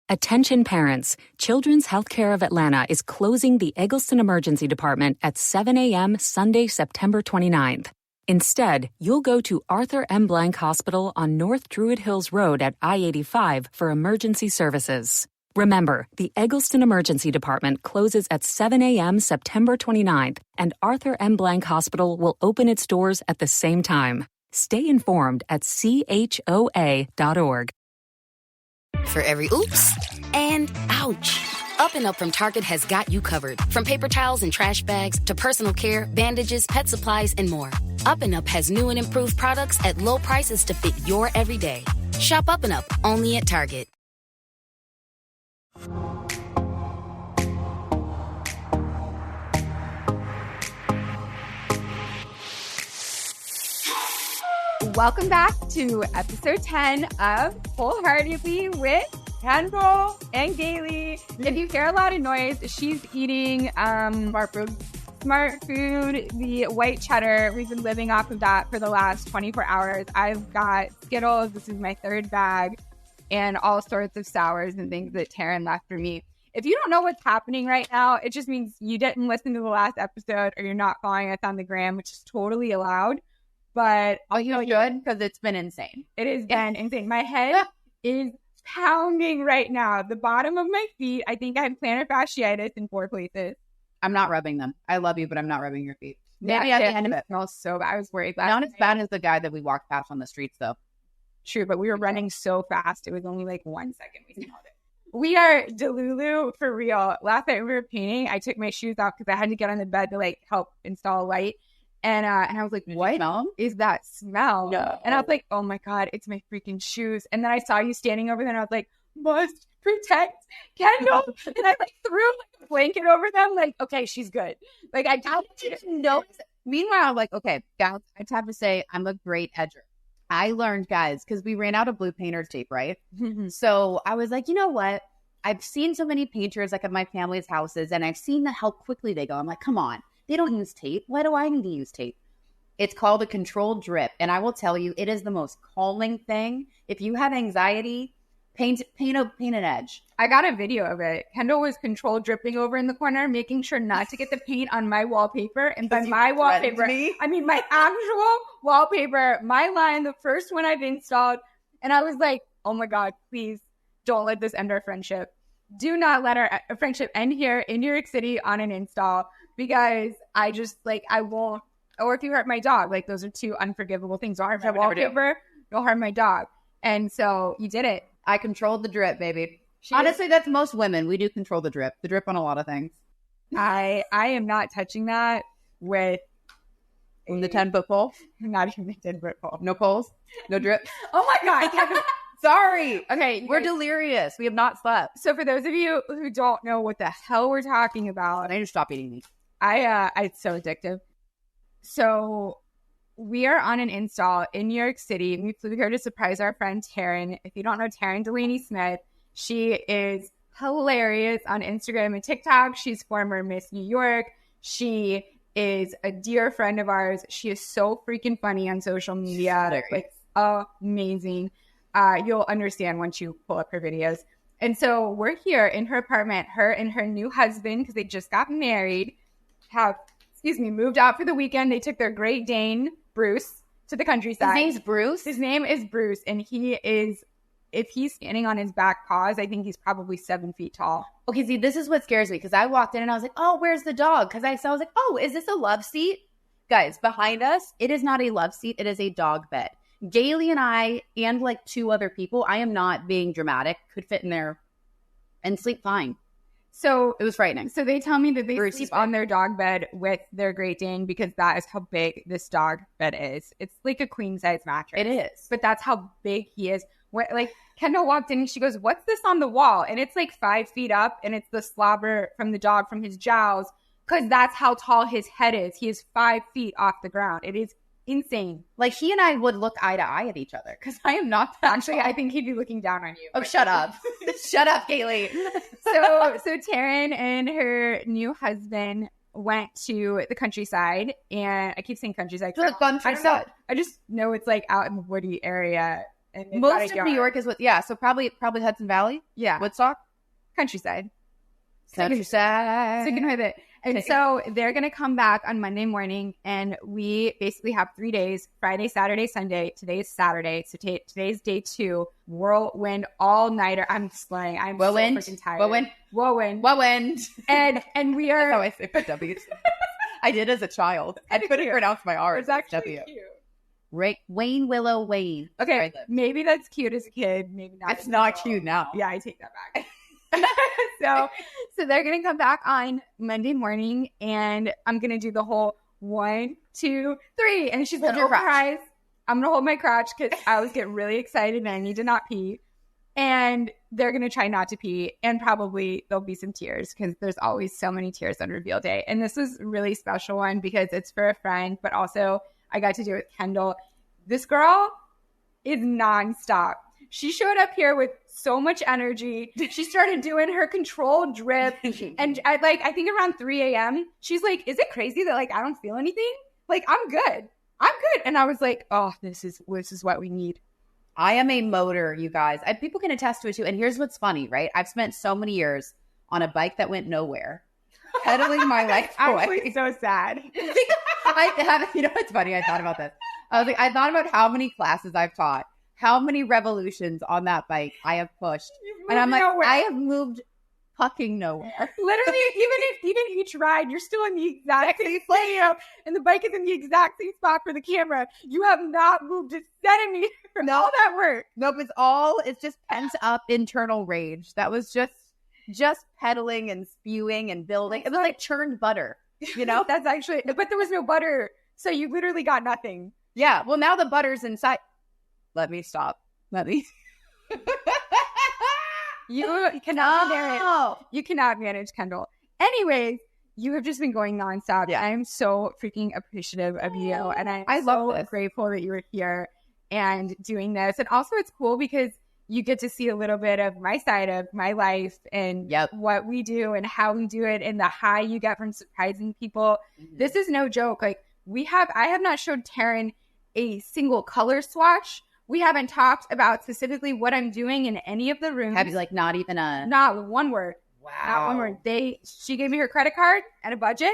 Attention parents, Children's Healthcare of Atlanta is closing the Eggleston Emergency Department at 7 a.m. Sunday, September 29th. Instead, you'll go to Arthur M. Blank Hospital on North Druid Hills Road at I-85 for emergency services. Remember, the Eggleston Emergency Department closes at 7 a.m. September 29th, and Arthur M. Blank Hospital will open its doors at the same time. Stay informed at choa.org. For every oops and ouch. Up and Up from Target has got you covered. From paper towels and trash bags to personal care, bandages, pet supplies, and more. Up and Up has new and improved products at low prices to fit your everyday. Shop Up and Up, only at Target. Welcome back to episode 10 of Wholeheartedly with Kendall and Galey. If you hear a lot of noise, she's eating Smart Food, the white cheddar. We've been living off of that for the last 24 hours. I've got Skittles. This is my third bag, and all sorts of sours and things that Taryn left for me. If you don't know what's happening right now, it just means you didn't listen to the last episode or you're not following us on the gram, which is totally allowed. But you should, because it's been insane. It has been insane. My head is pounding right now. The bottom of my feet, I think I have plantar fasciitis in 4 places. I'm not rubbing them. I love you, but I'm not rubbing your feet. Maybe at the end of it smells so bad. I was worried. Not as bad as the guy that we walked past on the streets, though. True, but we were running so fast. It was only like 1 second we smelled it. We are Delulu for real. Last night we were painting. I took my shoes off because I had to get on the bed to like help install a light. And I was like, what is that smell? No. And I was like, oh my God, it's my freaking shoes. And then I saw you standing over there and I was like, must protect Kendall. And I like threw like a blanket over them. Like, okay, she's good. Like I didn't notice. Meanwhile, I'm like, okay, guys, I just have to say I'm a great edger. I learned, guys, because we ran out of blue painter's tape, right? So I was like, you know what? I've seen so many painters like at my family's houses and I've seen how quickly they go. I'm like, come on. They don't use tape. Why do I need to use tape? It's called a controlled drip. And I will tell you, it is the most calming thing. If you have anxiety, paint an edge. I got a video of it. Kendall was controlled dripping over in the corner, making sure not to get the paint on my wallpaper. And by my wallpaper, I mean my actual wallpaper, my line, the first one I've installed. And I was like, oh my God, please don't let this end our friendship. Do not let our friendship end here in New York City on an install. Because I just, like, I won't, or if you hurt my dog, like, those are two unforgivable things. Don't hurt my wallpaper, don't hurt my dog. And so you did it. I controlled the drip, baby. Honestly, that's most women. We do control the drip on a lot of things. I am not touching that with the 10-foot pole. Not even the 10-foot pole. No poles? No drip? Oh my God. Sorry. Okay. We're delirious. We have not slept. So for those of you who don't know what the hell we're talking about. I need to stop eating these. It's so addictive. So we are on an install in New York City. We flew here to surprise our friend Taryn. If you don't know Taryn Delanie Smith, she is hilarious on Instagram and TikTok. She's former Miss New York. She is a dear friend of ours. She is so freaking funny on social media. Like, amazing. You'll understand once you pull up her videos. And so we're here in her apartment. Her and her new husband, because they just got married, moved out for the weekend. They took their Great Dane, Bruce, to the countryside. His name's Bruce? His name is Bruce. And he is, if he's standing on his back paws, I think he's probably 7 feet tall. Okay, see, this is what scares me. Because I walked in and I was like, oh, where's the dog? Because I was like, oh, is this a love seat? Guys, behind us, it is not a love seat. It is a dog bed. Galey and I, and like 2 other people, I am not being dramatic, could fit in there and sleep fine. So it was frightening. So they tell me that they sleep on their dog bed with their Great Dane because that is how big this dog bed is. It's like a queen size mattress. It is. But that's how big he is. Like Kendall walked in and she goes, what's this on the wall? And it's like 5 feet up and it's the slobber from the dog from his jowls because that's how tall his head is. He is 5 feet off the ground. It is insane. Like he and I would look eye to eye at each other because I am not that actually tall. I think he'd be looking down on you. Oh, shut up. Shut up, Galey. So Taryn and her new husband went to the countryside, and I keep saying countryside. To the countryside. I just know it's like out in the woody area, And they've got Most a of New yard. York is what, yeah. So probably Hudson Valley. Yeah. Woodstock. Countryside. Countryside. Sticking with it. And so they're going to come back on Monday morning, and we basically have 3 days, Friday, Saturday, Sunday. Today is Saturday. So today's day 2, whirlwind all-nighter. I'm slaying. I'm so freaking tired. Whirlwind. And we are. That's how I say put W's. I did as a child. I couldn't pronounce my R. It's actually W. cute. Wayne Willow Wayne. Okay, maybe that's cute as a kid. Maybe not. It's not cute now. Yeah, I take that back. So they're gonna come back on Monday morning, and I'm gonna do the whole 1, 2, 3, and she's gonna open her eyes. I'm gonna hold my crotch because I always get really excited and I need to not pee. And they're gonna try not to pee, and probably there'll be some tears because there's always so many tears on reveal day. And this was a really special one because it's for a friend, but also I got to do it with Kendall. This girl is nonstop. She showed up here with so much energy. She started doing her controlled drip. And I think around 3 a.m., she's like, is it crazy that like I don't feel anything? Like, I'm good. And I was like, oh, this is what we need. I am a motor, you guys. People can attest to it too. And here's what's funny, right? I've spent so many years on a bike that went nowhere, pedaling my life away. Actually, so sad. You know what's funny? I thought about this. I thought about how many classes I've taught, how many revolutions on that bike I have pushed. And I'm like, nowhere. I have moved fucking nowhere. Literally, even each ride, you're still in the exact same place, and the bike is in the exact same spot for the camera. You have not moved a centimeter. No. All that work. Nope, it's just pent up internal rage. That was just pedaling and spewing and building. It was like churned butter, you know? That's actually, but there was no butter, so you literally got nothing. Yeah, well, now the butter's inside. Let me stop. You cannot manage. You cannot manage, Kendall. Anyways, you have just been going nonstop. Yeah. I am so freaking appreciative of you, and I'm so grateful that you were here and doing this. And also, it's cool because you get to see a little bit of my side of my life and what we do and how we do it, and the high you get from surprising people. Mm-hmm. This is no joke. Like I have not showed Taryn a single color swatch. We haven't talked about specifically what I'm doing in any of the rooms. Have you not one word? Wow. Not one word. She gave me her credit card and a budget,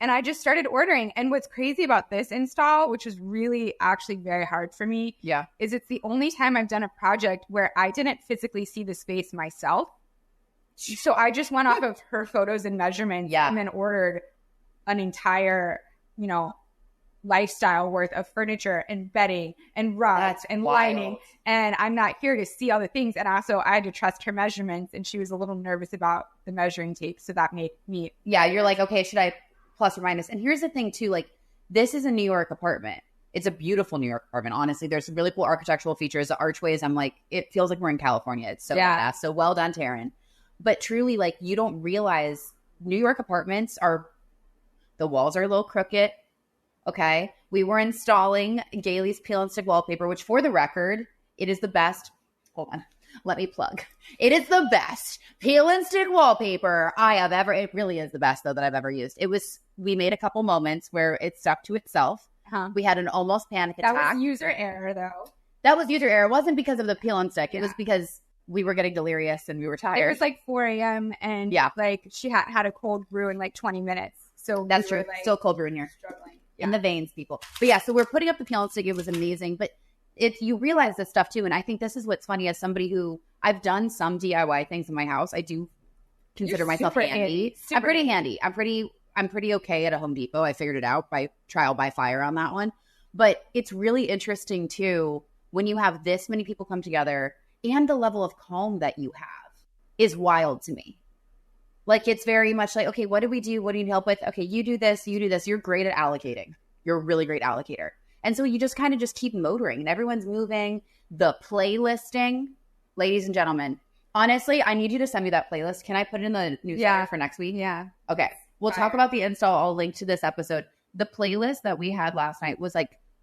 and I just started ordering. And what's crazy about this install, which is really actually very hard for me, is it's the only time I've done a project where I didn't physically see the space myself. So I just went off of her photos and measurements and then ordered an entire, lifestyle worth of furniture and bedding and rugs and lining. And I'm not here to see all the things. And also I had to trust her measurements, and she was a little nervous about the measuring tape. So that made me. Yeah. You're like, okay, should I plus or minus? And here's the thing too, this is a New York apartment. It's a beautiful New York apartment. Honestly, there's some really cool architectural features. The archways, I'm like, it feels like we're in California. It's so badass. So well done, Taryn. But truly, you don't realize New York apartments the walls are a little crooked. Okay. We were installing Galey's peel and stick wallpaper, which for the record, it is the best. Hold on. Let me plug. It is the best peel and stick wallpaper it really is the best though that I've ever used. We made a couple moments where it stuck to itself. Uh-huh. We had an almost panic attack. That was user error though. That was user error. It wasn't because of the peel and stick. It was because we were getting delirious and we were tired. It was 4 a.m. and she had a cold brew in 20 minutes. So that's true. Still cold brew in here. Struggling. In the veins, people. But so we're putting up the peel and stick. It was amazing. But you realize this stuff too. And I think this is what's funny as somebody who I've done some DIY things in my house. I do consider myself handy. I'm pretty handy. I'm pretty okay at a Home Depot. I figured it out by trial by fire on that one. But it's really interesting too when you have this many people come together, and the level of calm that you have is wild to me. It's very much okay, what do we do? What do you need help with? Okay, you do this. You're great at allocating. You're a really great allocator. And so you just kind of just keep motoring and everyone's moving. The playlisting, ladies and gentlemen, honestly, I need you to send me that playlist. Can I put it in the newsletter for next week? Yeah. Okay. We'll talk about the install. I'll link to this episode. The playlist that we had last night was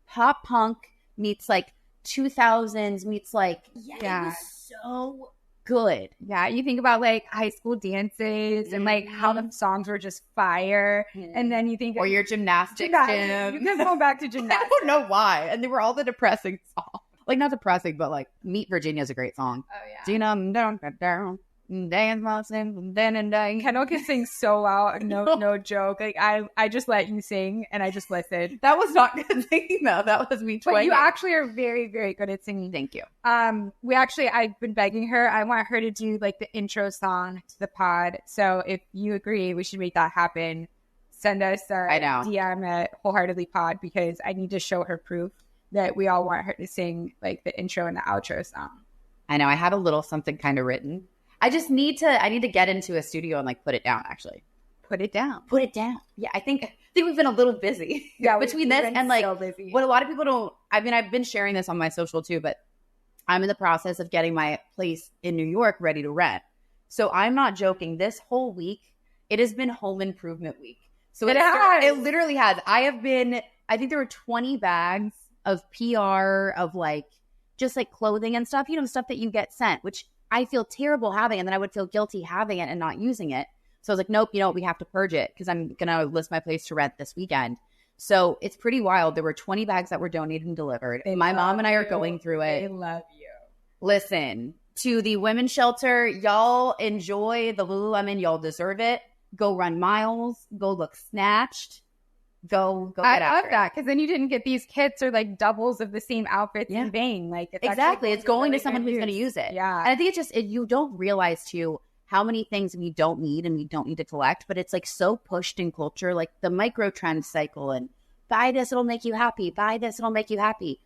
pop punk meets 2000s meets it was so good. Yeah, you think about high school dances and how the songs were just fire, and then you think, or your gymnastics gym. You can go back to gymnastics. I don't know why, and they were all the depressing songs. Like, not depressing, but like, Meet Virginia is a great song. Oh, yeah. Down, dance, then and day. Kendall can sing so well. No joke. Like, I just let you sing and I just listened. That was not good singing, though. That was me twanging. But you actually are very, very good at singing. Thank you. I've been begging her. I want her to do like the intro song to the pod. So if you agree, we should make that happen. Send us a DM at Wholeheartedly Pod, because I need to show her proof that we all want her to sing like the intro and the outro song. I know. I have a little something kind of written. I need to get into a studio and like put it down, actually. Put it down. Yeah, I think we've been a little busy. Yeah, between this and like so busy. What a lot of people don't. I mean, I've been sharing this on my social too, but I'm in the process of getting my place in New York ready to rent. So I'm not joking. This whole week, it has been home improvement week. So it literally has. I think there were 20 bags of PR of like just like clothing and stuff, stuff that you get sent, which I feel terrible having, and then I would feel guilty having it and not using it. So I was like, nope, we have to purge it because I'm going to list my place to rent this weekend. So it's pretty wild. There were 20 bags that were donated and delivered. My mom and I are going through it. They love you. Listen, to the women's shelter, y'all enjoy the Lululemon. Y'all deserve it. Go run miles. Go look snatched. Go get after it. I love that, because then you didn't get these kits or like doubles of the same outfits in vain. Like, exactly, it's going to someone who's going to use it. Yeah, and I think it's just you don't realize too how many things we don't need and we don't need to collect, but it's like so pushed in culture, like the micro trend cycle and buy this, it'll make you happy. Buy this, it'll make you happy.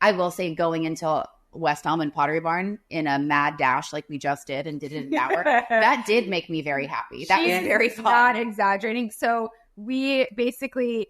I will say, going into West Elm and Pottery Barn in a mad dash like we just did and did it in an hour, that did make me very happy. That was very fun. Not exaggerating. So we basically,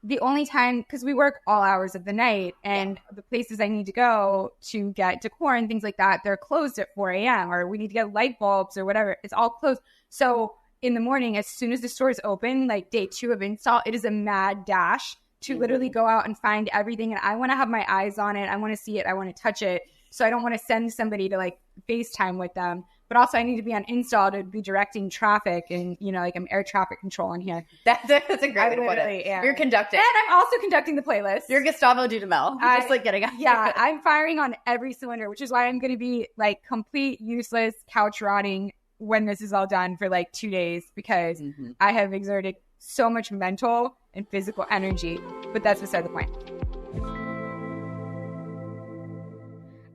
the only time, because we work all hours of the night, and the places I need to go to get decor and things like that, they're closed at 4 a.m. or we need to get light bulbs or whatever. It's all closed. So in the morning, as soon as the stores open, like day 2 of install, it is a mad dash to literally go out and find everything. And I want to have my eyes on it. I want to see it. I want to touch it. So I don't want to send somebody to like FaceTime with them. But also I need to be on install to be directing traffic, and, like I'm air traffic control in here. That's a great way to put it. Yeah. You're conducting. And I'm also conducting the playlist. You're Gustavo Dudamel. Just like getting out. Yeah, I'm firing on every cylinder, which is why I'm going to be like complete useless couch rotting when this is all done for like 2 days, because I have exerted so much mental and physical energy. But that's beside the point.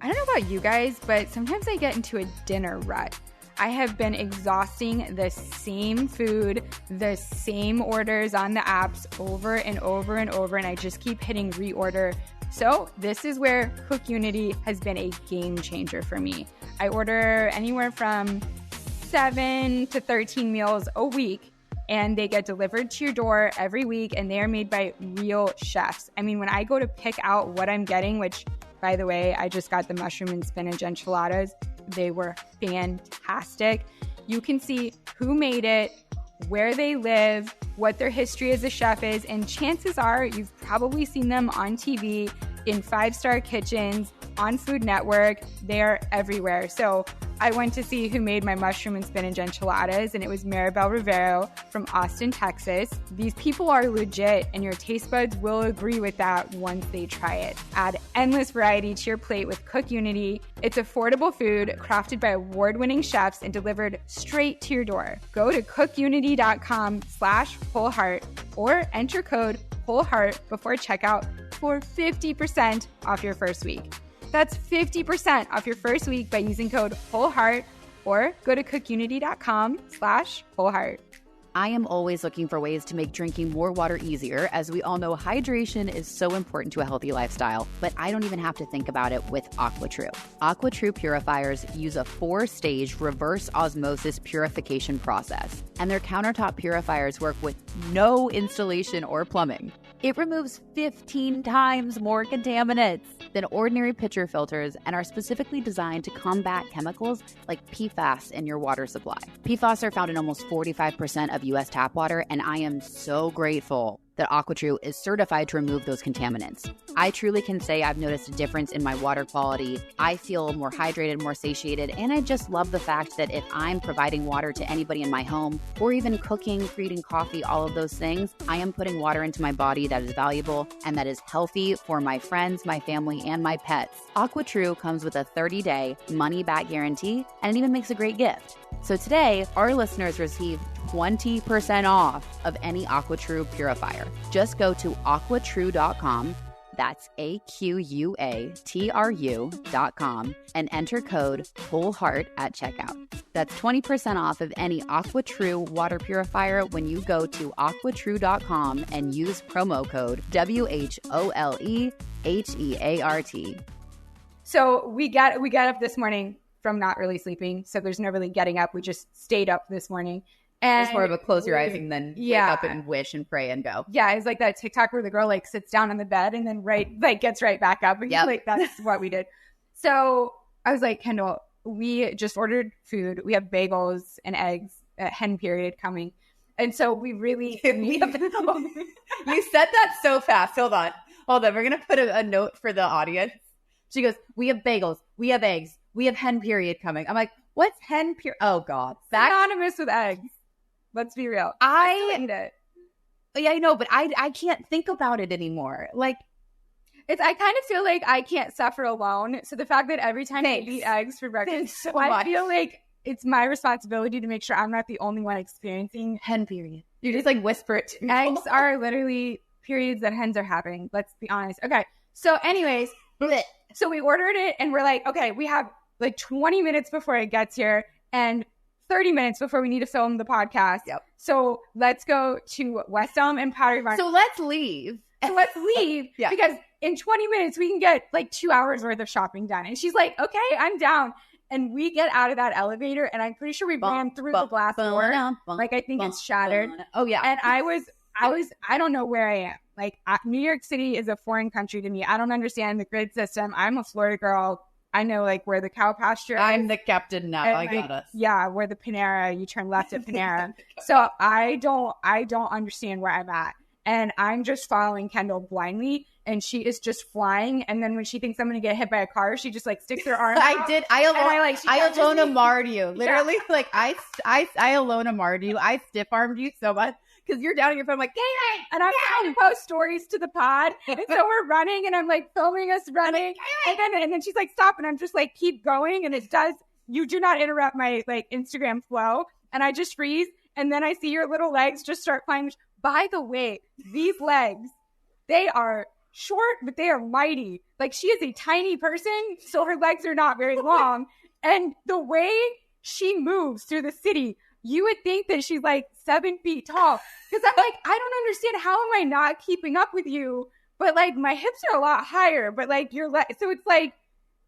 I don't know about you guys, but sometimes I get into a dinner rut. I have been exhausting the same food, the same orders on the apps over and over and over, and I just keep hitting reorder. So this is where Cook Unity has been a game changer for me. I order anywhere from 7 to 13 meals a week, and they get delivered to your door every week, and they are made by real chefs. I mean, when I go to pick out what I'm getting, which, by the way, I just got the mushroom and spinach enchiladas. They were fantastic. You can see who made it, where they live, what their history as a chef is, and chances are you've probably seen them on TV, in 5-star kitchens, on Food Network. They're everywhere. So I went to see who made my mushroom and spinach enchiladas, and it was Maribel Rivero from Austin, Texas. These people are legit, and your taste buds will agree with that once they try it. Add endless variety to your plate with Cook Unity. It's affordable food crafted by award-winning chefs and delivered straight to your door. Go to cookunity.com/wholeheart or enter code WHOLEHEART before checkout for 50% off your first week. That's 50% off your first week by using code WHOLEHEART or go to cookunity.com/wholeheart. I am always looking for ways to make drinking more water easier. As we all know, hydration is so important to a healthy lifestyle, but I don't even have to think about it with AquaTrue. AquaTrue purifiers use a 4-stage reverse osmosis purification process, and their countertop purifiers work with no installation or plumbing. It removes 15 times more contaminants than ordinary pitcher filters and are specifically designed to combat chemicals like PFAS in your water supply. PFAS are found in almost 45% of U.S. tap water, and I am so grateful that AquaTrue is certified to remove those contaminants. I truly can say I've noticed a difference in my water quality. I feel more hydrated, more satiated, and I just love the fact that if I'm providing water to anybody in my home, or even cooking, creating coffee, all of those things, I am putting water into my body that is valuable and that is healthy for my friends, my family, and my pets. AquaTrue comes with a 30-day money-back guarantee, and it even makes a great gift. So today, our listeners receive 20% off of any AquaTrue purifier. Just go to aquatrue.com, that's AQUATRU.com, and enter code WHOLEHEART at checkout. That's 20% off of any AquaTrue water purifier when you go to aquatrue.com and use promo code WHOLEHEART. So we got up this morning from not really sleeping. So there's no really getting up. We just stayed up this morning. And it's more of a close your eyes and then wake up and wish and pray and go. Yeah, it's like that TikTok where the girl like sits down on the bed and then gets right back up. And like that's what we did. So I was like, Kendall, we just ordered food. We have bagels and eggs at hen period coming. And so we really you said that so fast. Hold on. We're going to put a note for the audience. She goes, we have bagels, we have eggs, we have hen period coming. I'm like, what's hen period? Oh, God. Synonymous with eggs. Let's be real. I eat it. Yeah, I know, but I can't think about it anymore. Like, I kind of feel like I can't suffer alone. So the fact that every time I eat eggs for breakfast, I feel like it's my responsibility to make sure I'm not the only one experiencing hen period. You just like whisper it to me. Eggs are literally periods that hens are having. Let's be honest. Okay. So anyways, so we ordered it and we're like, okay, we have like 20 minutes before it gets here and 30 minutes before we need to film the podcast. Yep. So let's go to West Elm and Pottery Barn. So let's leave. Because in 20 minutes we can get like 2 hours worth of shopping done. And she's like, okay, I'm down. And we get out of that elevator and I'm pretty sure we ran through the glass door. Like I think it's shattered. Oh yeah. And I don't know where I am. Like New York City is a foreign country to me. I don't understand the grid system. I'm a Florida girl. I know like where the cow pasture is. I'm the captain now. I got us. Yeah, where the Panera, you turn left at Panera. So I don't understand where I'm at. And I'm just following Kendall blindly and she is just flying. And then when she thinks I'm going to get hit by a car, she just like sticks her arm out. I did. I alone marred you. Literally, like I alone marred you. I stiff armed you so much. Because you're down on your phone, I'm like, Galey! And I'm trying to post stories to the pod. And so we're running, and I'm like filming us running. And then she's like, stop. And I'm just like, keep going. And it does, you do not interrupt my like Instagram flow. And I just freeze. And then I see your little legs just start flying. By the way, these legs, they are short, but they are mighty. Like she is a tiny person, so her legs are not very long. And the way she moves through the city, you would think that she's like 7 feet tall. Because I'm like, I don't understand. How am I not keeping up with you? But like my hips are a lot higher. But like your legs, so it's like,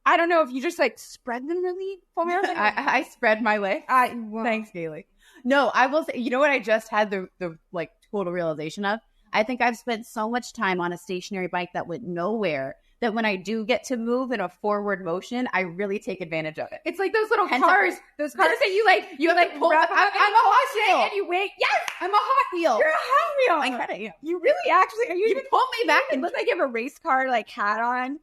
I don't know if you just like spread them really. I spread my legs. Thanks, Galey. No, I will say, you know what I just had the like total realization of? I think I've spent so much time on a stationary bike that went nowhere that when I do get to move in a forward motion, I really take advantage of it. It's like those little cars that you like pull up. I'm a hot wheel. And you wait. Yes, I'm a hot wheel. You're a hot wheel. I credit you. You really actually are. You pull me back and look like you have a race car like hat on.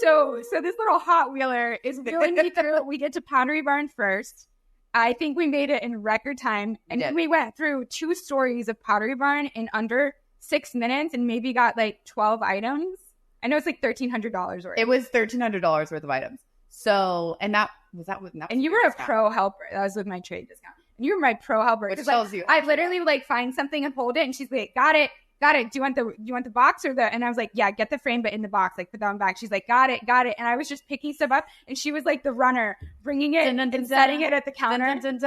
So this little hot wheeler is wheeling me through. We get to Pottery Barn first. I think we made it in record time. And then we went through 2 stories of Pottery Barn in under 6 minutes and maybe got like 12 items. I know it's like $1,300 worth. It was $1,300 worth of items. So, and that was with nothing. And you were a pro helper. That was with my trade discount. And you were my pro helper. Which tells you. I literally would like find something and hold it. And she's like, got it. Do you want the box or the? And I was like, yeah, get the frame, but in the box, like put that one back. She's like, got it. And I was just picking stuff up. And she was like the runner, bringing it and setting it at the counter. It was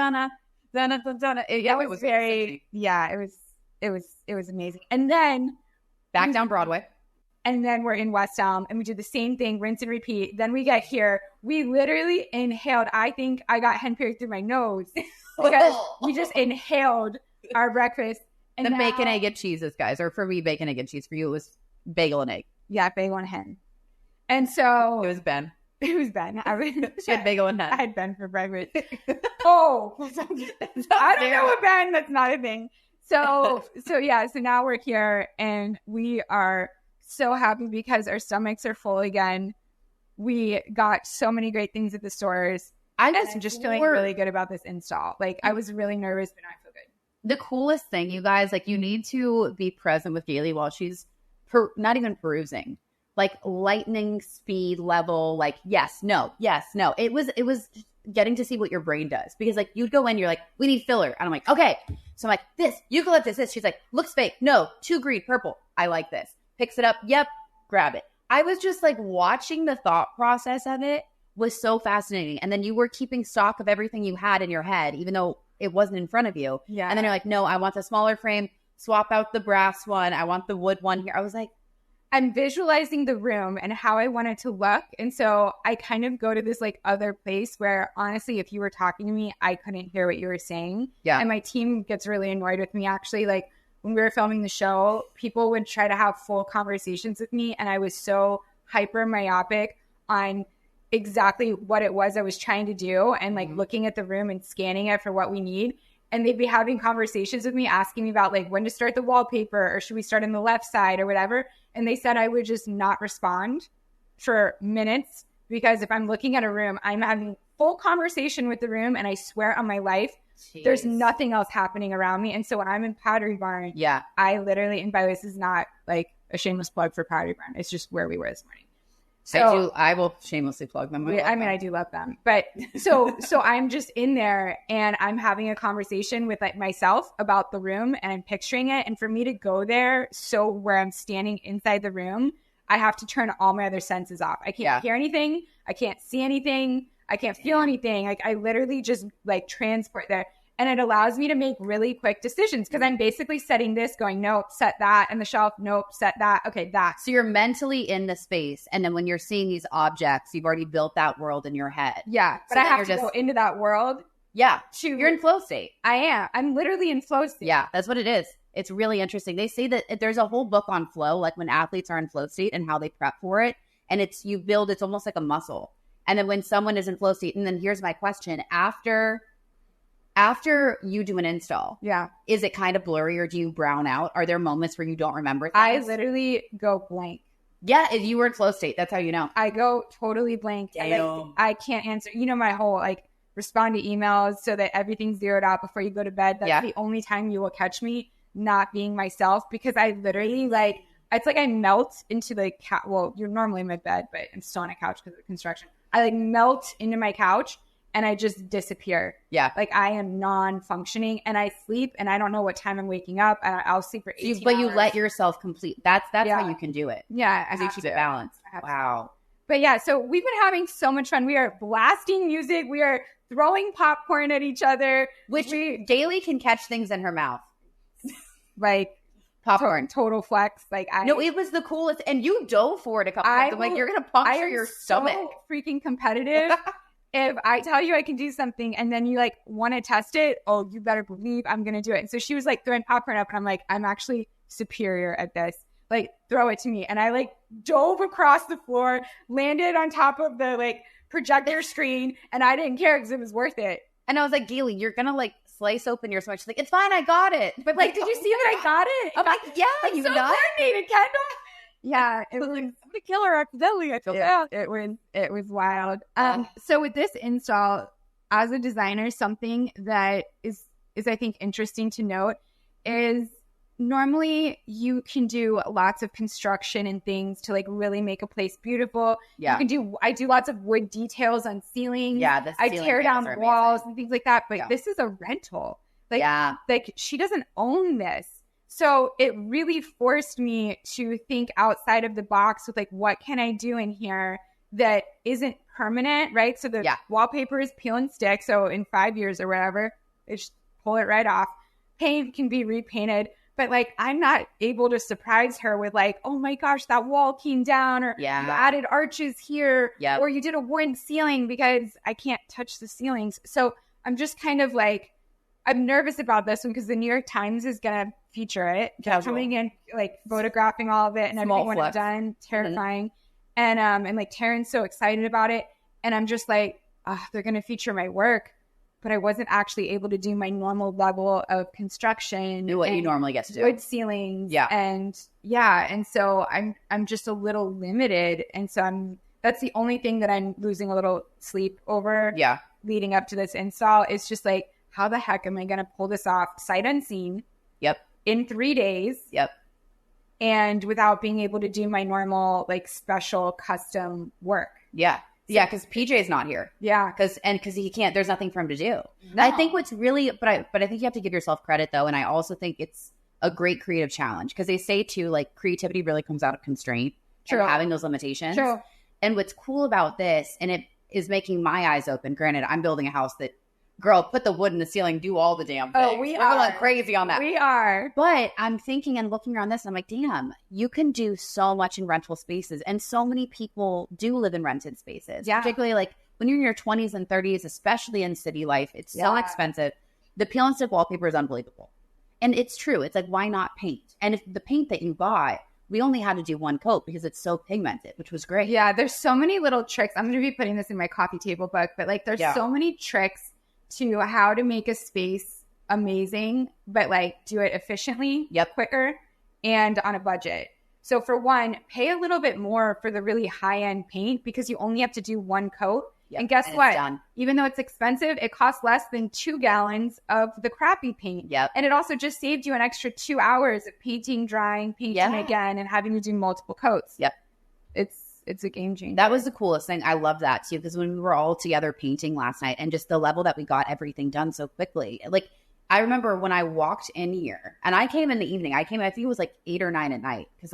very, it was amazing. And then back down Broadway. And then we're in West Elm and we do the same thing, rinse and repeat. Then we get here. We literally inhaled. I think I got hen period through my nose because we just inhaled our breakfast. And the bacon, egg, and cheeses, guys. Or for me, bacon, egg, and cheese. For you, it was bagel and egg. Yeah, bagel and hen. And so... It was Ben. It was Ben. She had bagel and hen. I had Ben for breakfast. Oh! I don't know what Ben. That's not a thing. So now we're here and we are so happy because our stomachs are full again. We got so many great things at the stores. I'm just feeling really good about this install. Like, I was really nervous, but now I feel good. The coolest thing, you guys, like, you need to be present with Galey while she's not even perusing. Like, lightning speed level, like, yes, no. It was getting to see what your brain does. Because, like, you'd go in, you're like, we need filler. And I'm like, okay. So I'm like, this, eucalyptus, this. She's like, looks fake. No, too green, purple. I like this. Picks it up. Yep, grab it. I was just, like, watching the thought process of it was so fascinating. And then you were keeping stock of everything you had in your head, even though it wasn't in front of you. Yeah. And then you're like, no, I want the smaller frame. Swap out the brass one. I want the wood one here. I was like, I'm visualizing the room and how I want it to look. And so I kind of go to this like other place where honestly, if you were talking to me, I couldn't hear what you were saying. Yeah. And my team gets really annoyed with me. Actually, like when we were filming the show, people would try to have full conversations with me. And I was so hyper myopic on exactly what it was I was trying to do and like looking at the room and scanning it for what we need. And they'd be having conversations with me, asking me about like when to start the wallpaper or should we start on the left side or whatever. And they said I would just not respond for minutes because if I'm looking at a room, I'm having full conversation with the room. And I swear on my life, there's nothing else happening around me. And so when I'm in Pottery Barn, I literally, and by the way, this is not like a shameless plug for Pottery Barn. It's just where we were this morning. So I will shamelessly plug them. I do love them. But so I'm just in there and I'm having a conversation with like myself about the room and I'm picturing it. And for me to go there, so where I'm standing inside the room, I have to turn all my other senses off. I can't hear anything. I can't see anything. I can't feel anything. Like I literally just like transport there. And it allows me to make really quick decisions because I'm basically setting this, going, nope, set that, and the shelf, nope, set that. Okay, that. So you're mentally in the space. And then when you're seeing these objects, you've already built that world in your head. Yeah, but so I have to go into that world. Yeah, you're in flow state. I am. I'm literally in flow state. Yeah, that's what it is. It's really interesting. They say that there's a whole book on flow, like when athletes are in flow state and how they prep for it. And it's almost like a muscle. And then when someone is in flow state, and then here's my question, after you do an install, is it kind of blurry or do you brown out? Are there moments where you don't remember things? I literally go blank. Yeah, if you were in flow state, that's how you know. I go totally blank. I can't answer. You know, my whole like respond to emails so that everything's zeroed out before you go to bed. That's the only time you will catch me not being myself because I literally like, it's like I melt into the couch. Well, you're normally in my bed, but I'm still on a couch because of the construction. I like melt into my couch. And I just disappear. Yeah. Like I am non-functioning and I sleep and I don't know what time I'm waking up. And I'll sleep for 18 hours. But you let yourself complete. That's how you can do it. Yeah. As you keep it balanced. Wow. But yeah, so we've been having so much fun. We are blasting music. We are throwing popcorn at each other. Which Galey can catch things in her mouth. Like popcorn. Total flex. Like No, it was the coolest. And you dove for it a couple times. I'm like, you're going to puncture your stomach. So freaking competitive. If I tell you I can do something and then you like want to test it, oh, you better believe I'm going to do it. And so she was like throwing popcorn up and I'm like, I'm actually superior at this. Like throw it to me. And I like dove across the floor, landed on top of the like projector screen and I didn't care because it was worth it. And I was like, Galey, you're going to like slice open your sandwich. She's like, it's fine. I got it. But like, did you see that I got it? I'm like, yeah, you so coordinated, Kendall. Yeah, it was like the killer accidentally. I feel bad. It was wild. So with this install, as a designer, something that is I think interesting to note is normally you can do lots of construction and things to like really make a place beautiful. Yeah, I do lots of wood details on ceilings. Yeah, I tear down walls and things like that. But this is a rental. Like she doesn't own this. So it really forced me to think outside of the box with like, what can I do in here that isn't permanent, right? So the wallpaper is peel and stick. So in 5 years or whatever, just pull it right off. Paint can be repainted. But like, I'm not able to surprise her with like, oh my gosh, that wall came down or you added arches here or you did a wooden ceiling because I can't touch the ceilings. So I'm just kind of like, I'm nervous about this one because the New York Times is going to feature it. Coming in, like photographing all of it and everything when it's done. Terrifying. And like Taryn's so excited about it. And I'm just like, they're going to feature my work. but I wasn't actually able to do my normal level of construction. What you normally get to do. Wood ceilings. Yeah. And so I'm just a little limited. And so that's the only thing that I'm losing a little sleep over. Yeah. Leading up to this install is just like, how the heck am I going to pull this off sight unseen? Yep. In 3 days. Yep. And without being able to do my normal, like, special custom work. Yeah. Yeah, because PJ's not here. Yeah. Because he can't, there's nothing for him to do. No. I think what's really, but I think you have to give yourself credit though. And I also think it's a great creative challenge because they say too, like creativity really comes out of constraint. True. And having those limitations. True. And what's cool about this, and it is making my eyes open. Granted, I'm building a house that, girl, put the wood in the ceiling, do all the damn things. Oh, we're going crazy on that. We are. But I'm thinking and looking around this, and I'm like, damn, you can do so much in rental spaces. And so many people do live in rented spaces. Yeah. Particularly like when you're in your 20s and 30s, especially in city life, it's so expensive. The peel and stick wallpaper is unbelievable. And it's true. It's like, why not paint? And if the paint that you bought, we only had to do one coat because it's so pigmented, which was great. Yeah, there's so many little tricks. I'm going to be putting this in my coffee table book, but like there's so many tricks to how to make a space amazing, but like do it efficiently, quicker, and on a budget. So for one, pay a little bit more for the really high-end paint because you only have to do one coat. Yep. And guess what? Even though it's expensive, it costs less than 2 gallons of the crappy paint. Yep. And it also just saved you an extra 2 hours of painting, drying, painting again, and having to do multiple coats. Yep. It's a game changer. That was the coolest thing. I love that too, because when we were all together painting last night and just the level that we got everything done so quickly. Like, I remember when I walked in here and I came in the evening, I think it was like 8 or 9 at night because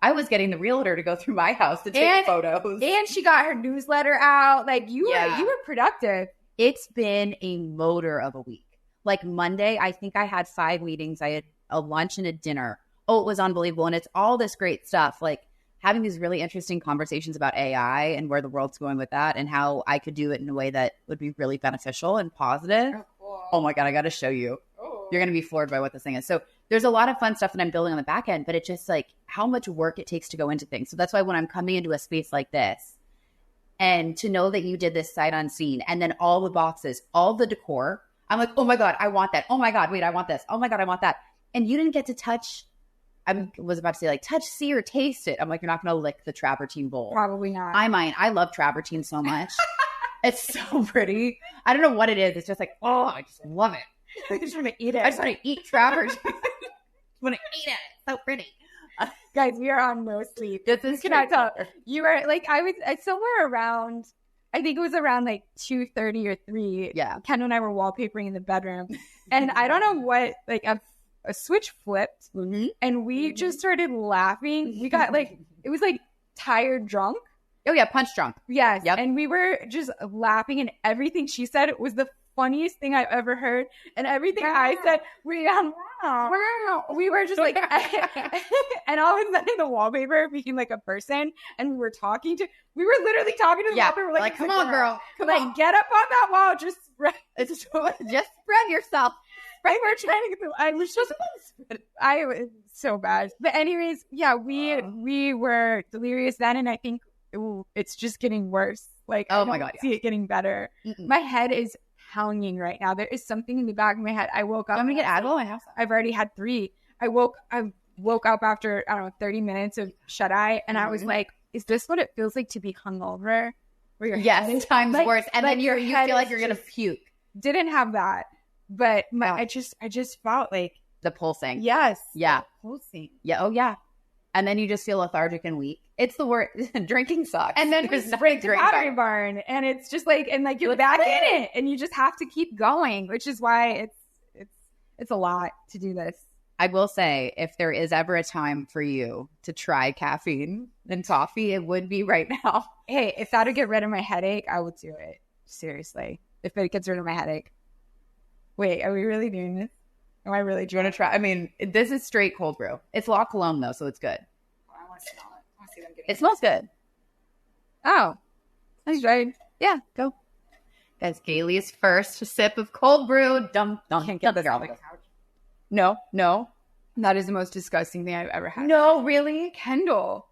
I was getting the realtor to go through my house to take photos. And she got her newsletter out. Like you were productive. It's been a motor of a week. Like Monday, I think I had 5 meetings. I had a lunch and a dinner. Oh, it was unbelievable. And it's all this great stuff. Like having these really interesting conversations about AI and where the world's going with that and how I could do it in a way that would be really beneficial and positive. Oh, cool. Oh my God, I got to show you. Oh. You're going to be floored by what this thing is. So there's a lot of fun stuff that I'm building on the back end, but it's just like how much work it takes to go into things. So that's why when I'm coming into a space like this and to know that you did this sight unseen and then all the boxes, all the decor, I'm like, oh my God, I want that. Oh my God, wait, I want this. Oh my God, I want that. And you didn't get to touch. I was about to say like touch, see, or taste it. I'm like, you're not going to lick the travertine bowl. Probably not. I might. I love travertine so much. It's so pretty. I don't know what it is. It's just like, oh, I just love it. I just want to eat it. I just want to eat travertine. I want to eat it. It's so pretty. Guys, we are on no sleep. This is cannot tell. You were like, I somewhere around, I think it was around like 2:30 or 3. Yeah. Kendall and I were wallpapering in the bedroom. And I don't know what, like a switch flipped and we just started laughing. We got like, it was like tired drunk. Oh yeah, punch drunk. Yes. Yep. And we were just laughing and everything she said was the funniest thing I've ever heard. And everything I said, we were just like, and all of a sudden the wallpaper became like a person and we were literally talking to the wallpaper. Like, come on, girl. Come on, get up on that wall. Just spread. Just spread yourself. Right, we're trying to get through. I was so bad. But anyways, yeah, we were delirious then, and I think it's just getting worse. Like, oh I my God, see it getting better. Mm-mm. My head is pounding right now. There is something in the back of my head. I woke up. I'm gonna get Advil. I have some. I've already had 3. I woke up after 30 minutes of shut eye, and I was like, "Is this what it feels like to be hungover?" Where your head is times like, worse, and then you feel like you're gonna puke. Didn't have that. But I just felt like the pulsing. Yes. Yeah. Pulsing. Yeah. Oh yeah. And then you just feel lethargic and weak. It's the worst. Drinking sucks. And then we break the Pottery Barn, and it's just like, and like you're back in it, and you just have to keep going, which is why it's a lot to do this. I will say, if there is ever a time for you to try caffeine and coffee, it would be right now. Hey, if that would get rid of my headache, I would do it. Seriously, if it gets rid of my headache. Wait, are we really doing this? Am I really? Do you want to try? I mean, this is straight cold brew. It's La Cologne though, so it's good. I want to smell it. I want to see them getting it. Smells good. Oh, that's right. Yeah, go. That's Galey's first sip of cold brew. Can't get this on the couch. No. That is the most disgusting thing I've ever had. No, really? Kendall,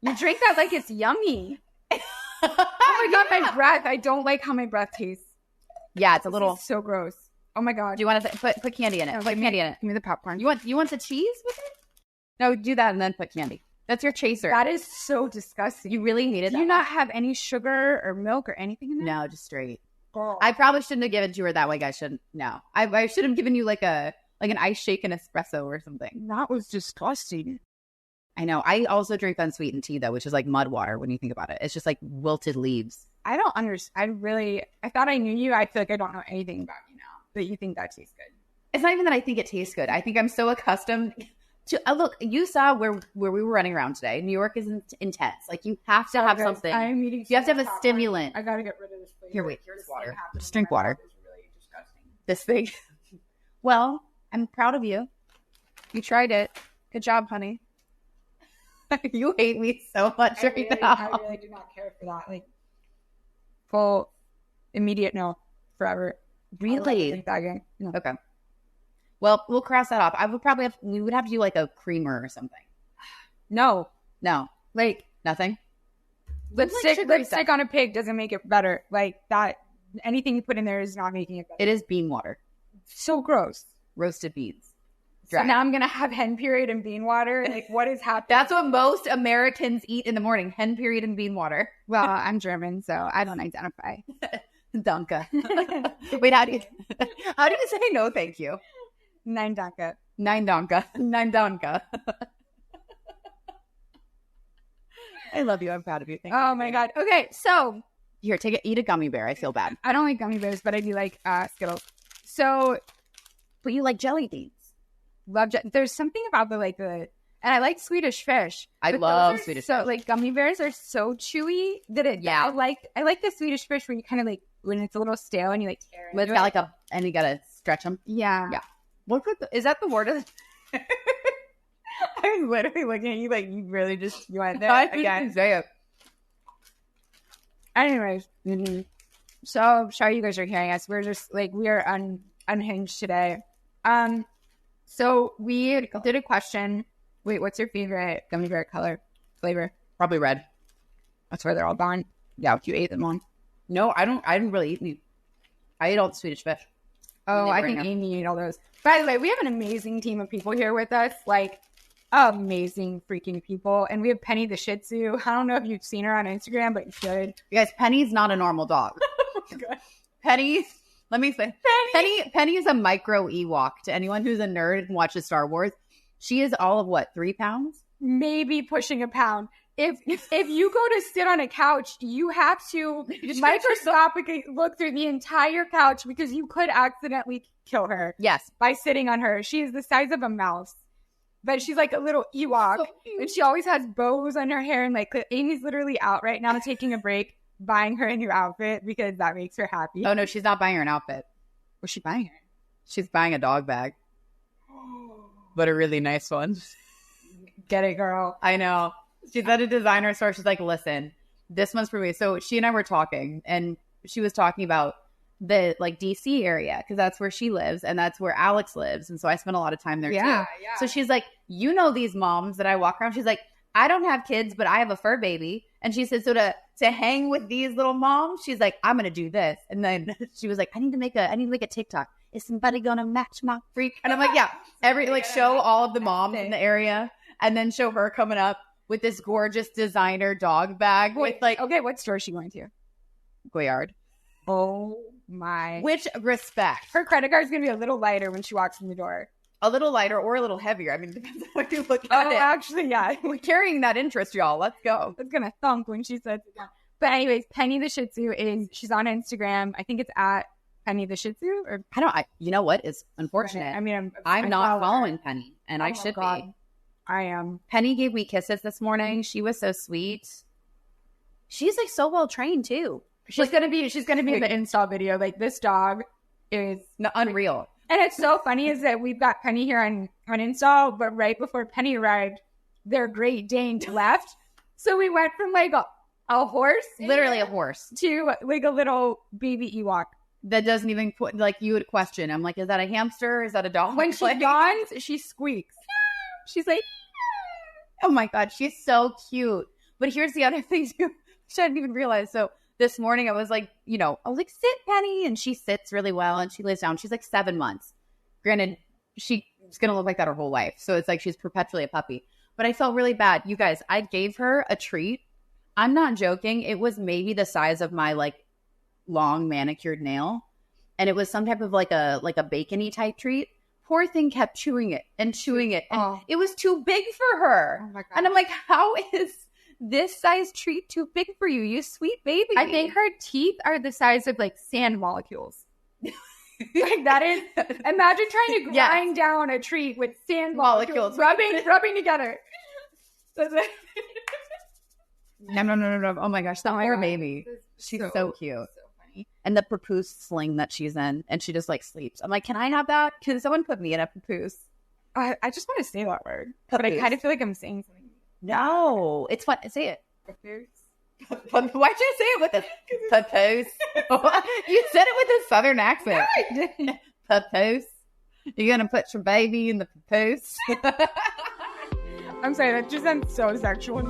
you drink that like it's yummy. Oh my God, my breath. I don't like how my breath tastes. Yeah, it's a little. So gross. Oh my God. Do you want to put candy in it? No, Put candy in it. Give me the popcorn. You want the cheese with it? No, do that and then put candy. That's your chaser. That is so disgusting. You really hated that. Do you not have any sugar or milk or anything in there? No, just straight. Girl. I probably shouldn't have given it to her that way, guys. Shouldn't. No, I should have given you like an ice shake and espresso or something. That was disgusting. I know. I also drink unsweetened tea though, which is like mud water when you think about it. It's just like wilted leaves. I don't understand. I thought I knew you. I feel like I don't know anything about you now. But you think that tastes good. It's not even that I think it tastes good. I think I'm so accustomed to look, you saw where we were running around today. New York is intense. Like you have to have something. I'm eating. You have to have a stimulant. I gotta get rid of this flavor. Here, wait. Here's water. Just Drink drink water. Really disgusting. This thing. Well, I'm proud of you. You tried it. Good job, honey. You hate me so much right now. I really do not care for that. Like full, immediate no, forever. Really? Drink that again. No. Okay. Well, we'll cross that off. We would have to do like a creamer or something. No. Like nothing. Lipstick on a pig doesn't make it better. Like that, anything you put in there is not making it better. It is bean water. So gross. Roasted beans. So now I'm going to have hen period and bean water. Like, what is happening? That's what most Americans eat in the morning. Hen period and bean water. Well, I'm German, so I don't identify. Danke. Wait, how do you say no thank you? Nein danke. Nein danke. Nein danke. I love you. I'm proud of you. Thank you. Oh my God. Okay, so here, eat a gummy bear. I feel bad. I don't like gummy bears, but I do like Skittles. So, but you like jelly beans. There's something about and I like Swedish fish. I love Swedish fish. So like gummy bears are so chewy that I like the Swedish fish where you kind of like when it's a little stale and you like tear it. It's got and you gotta stretch them. Yeah. Is that the word of I was literally looking at you like you really just you went there again. Say it. Anyways, so sorry you guys are hearing us. We're just like we are unhinged today. So we did a question. Wait, what's your favorite gummy bear color flavor? Probably red. That's where they're all gone. Yeah, you ate them all. No, I didn't really eat any. I ate all the Swedish fish. Oh, I think Amy ate all those. By the way, we have an amazing team of people here with us. Like, amazing freaking people. And we have Penny the Shih Tzu. I don't know if you've seen her on Instagram, but you should. You guys, Penny's not a normal dog. Oh my God. Penny, let me say, Penny is a micro Ewok. To anyone who's a nerd and watches Star Wars, she is all of what, 3 pounds? Maybe pushing a pound. If you go to sit on a couch, you have to microscopically look through the entire couch because you could accidentally kill her. Yes. By sitting on her. She is the size of a mouse. But she's like a little Ewok. So and she always has bows on her hair. And like Amy's literally out right now taking a break, buying her a new outfit because that makes her happy. Oh, no, she's not buying her an outfit. What's she buying her? She's buying a dog bag. But a really nice one. Get it, girl. I know. She's at a designer store. She's like, listen, this one's for me. So she and I were talking, and she was talking about the like DC area because that's where she lives and that's where Alex lives. And so I spent a lot of time there too. Yeah. So she's like, you know, these moms that I walk around. She's like, I don't have kids, but I have a fur baby. And she said, so to hang with these little moms, she's like, I'm going to do this. And then she was like, I need to make a TikTok. Is somebody going to match my freak? And I'm like, yeah, show all of the moms in the area and then show her coming up with this gorgeous designer dog bag. Okay, what store is she going to? Goyard. Oh my. Which respect. Her credit card is going to be a little lighter when she walks in the door. A little lighter or a little heavier. I mean, it depends on what you look at it. Actually, yeah. We're carrying that interest, y'all. Let's go. It's going to thunk when she says it down. But anyways, Penny the Shih Tzu she's on Instagram. I think it's at Penny the Shih Tzu. Or you know what? It's unfortunate. I mean, I'm not following Penny, and I should be. I am. Penny gave me kisses this morning. She was so sweet. She's like so well trained too. She's gonna be in the install video. Like this dog is unreal. And it's so funny is that we've got Penny here on install, but right before Penny arrived, their Great Dane left. So we went from like a horse, literally a horse, to like a little baby Ewok. That doesn't even put like you would question. I'm like, is that a hamster? Is that a dog? When she yawns, she squeaks. She's like, oh my God, she's so cute. But here's the other thing too, which I didn't even realize. So this morning I was like, I was like, sit, Penny. And she sits really well and she lays down. She's like 7 months. Granted, she's going to look like that her whole life. So it's like she's perpetually a puppy. But I felt really bad. You guys, I gave her a treat. I'm not joking. It was maybe the size of my like long manicured nail. And it was some type of like a bacon-y type treat. Poor thing kept chewing it. And it was too big for her. Oh my God. And I'm like, how is this size treat too big for you? You sweet baby. I think her teeth are the size of like sand molecules. Like that is, imagine trying to grind down a treat with sand molecules rubbing together. No. Oh my gosh, that poor baby. She's so cute. So funny. And the papoose sling that she's in, and she just like sleeps. I'm like, can I have that? Can someone put me in a papoose? I just want to say that word, but I kind of feel like I'm saying something. No, it's fun. Say it. Papoose. Why'd you say it with a papoose? You said it with a southern accent. No, I didn't. Papoose. You're gonna put your baby in the papoose. I'm sorry, that just sounds so sexual.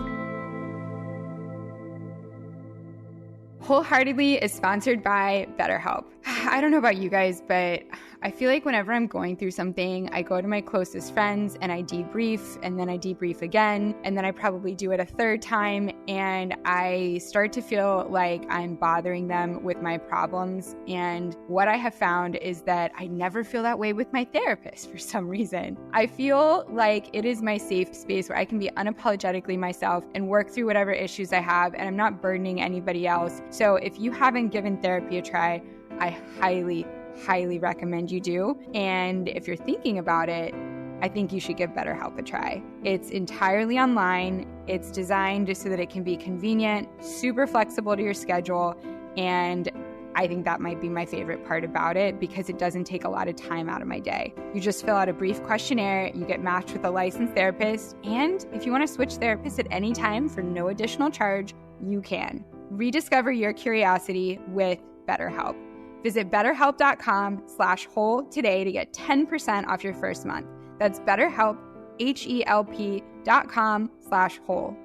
Wholeheartedly is sponsored by BetterHelp. I don't know about you guys, but I feel like whenever I'm going through something, I go to my closest friends and I debrief, and then I debrief again, and then I probably do it a third time, and I start to feel like I'm bothering them with my problems. And what I have found is that I never feel that way with my therapist for some reason. I feel like it is my safe space where I can be unapologetically myself and work through whatever issues I have, and I'm not burdening anybody else. So if you haven't given therapy a try, I highly recommend you do. And if you're thinking about it, I think you should give BetterHelp a try. It's entirely online. It's designed just so that it can be convenient, super flexible to your schedule. And I think that might be my favorite part about it because it doesn't take a lot of time out of my day. You just fill out a brief questionnaire, you get matched with a licensed therapist, and if you want to switch therapists at any time for no additional charge, you can. Rediscover your curiosity with BetterHelp. Visit BetterHelp.com/whole today to get 10% off your first month. That's BetterHelp, HELP.com/whole,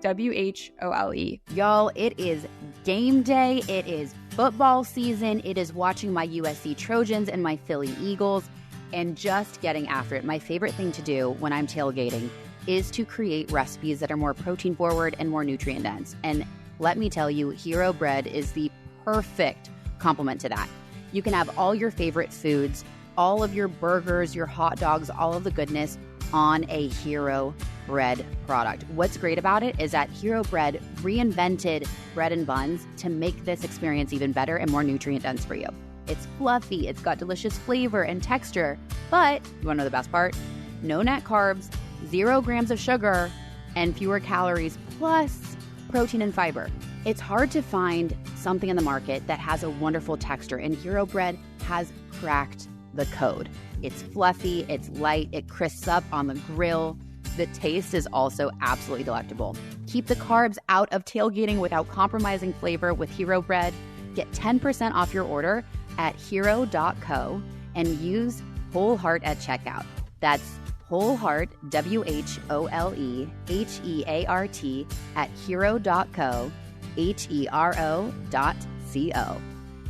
WHOLE. Y'all, it is game day. It is football season. It is watching my USC Trojans and my Philly Eagles and just getting after it. My favorite thing to do when I'm tailgating is to create recipes that are more protein forward and more nutrient dense. And let me tell you, Hero Bread is the perfect complement to that. You can have all your favorite foods, all of your burgers, your hot dogs, all of the goodness on a Hero Bread product. What's great about it is that Hero Bread reinvented bread and buns to make this experience even better and more nutrient dense for you. It's fluffy, it's got delicious flavor and texture, but you wanna know the best part? No net carbs, 0 grams of sugar, and fewer calories, plus protein and fiber. It's hard to find something in the market that has a wonderful texture, and Hero Bread has cracked the code. It's fluffy, it's light, it crisps up on the grill. The taste is also absolutely delectable. Keep the carbs out of tailgating without compromising flavor with Hero Bread. Get 10% off your order at hero.co and use Whole Heart at checkout. That's Whole Heart, WHOLE, HEART at hero.co, HERO.co.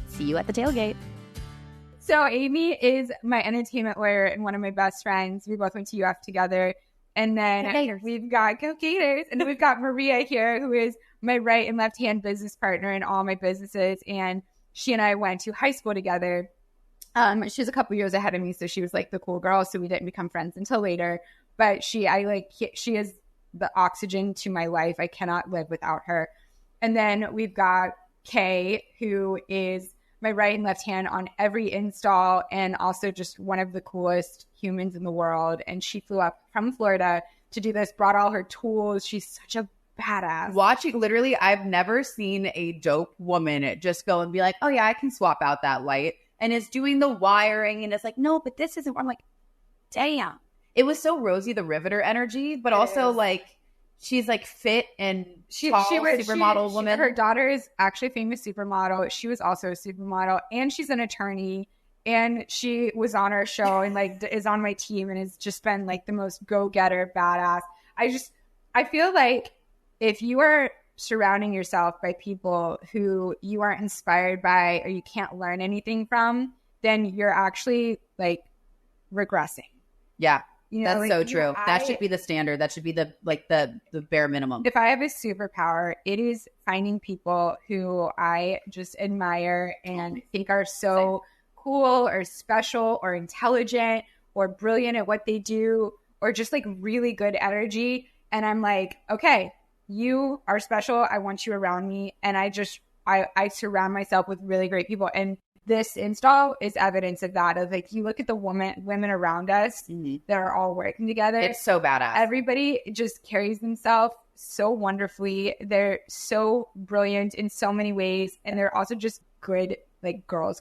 See you at the tailgate. So Amy is my entertainment lawyer and one of my best friends. We both went to UF together. And then we've got Go Gators. And then we've got Maria here, who is my right and left hand business partner in all my businesses. And she and I went to high school together. She's a couple years ahead of me, so she was like the cool girl. So we didn't become friends until later. But she is the oxygen to my life. I cannot live without her. And then we've got Kay, who is my right and left hand on every install and also just one of the coolest humans in the world. And she flew up from Florida to do this, brought all her tools. She's such a badass. Watching, literally, I've never seen a dope woman just go and be like, oh yeah, I can swap out that light. And it's doing the wiring and it's like, no, but this isn't. I'm like, damn. It was so Rosie the Riveter energy, but also like, she's like fit and tall, supermodel woman. Her daughter is actually a famous supermodel. She was also a supermodel, and she's an attorney. And she was on our show and like is on my team and has just been like the most go-getter badass. I feel like if you are surrounding yourself by people who you aren't inspired by or you can't learn anything from, then you're actually like regressing. Yeah. You know, that's so true. That should be the standard. That should be the bare minimum. If I have a superpower, it is finding people who I just admire and think are so cool or special or intelligent or brilliant at what they do or just like really good energy. And I'm like, okay, you are special. I want you around me. And I surround myself with really great people. And this install is evidence of that. Of like, you look at the women around us that are all working together. It's so badass. Everybody just carries themselves so wonderfully. They're so brilliant in so many ways. And they're also just good, like girls.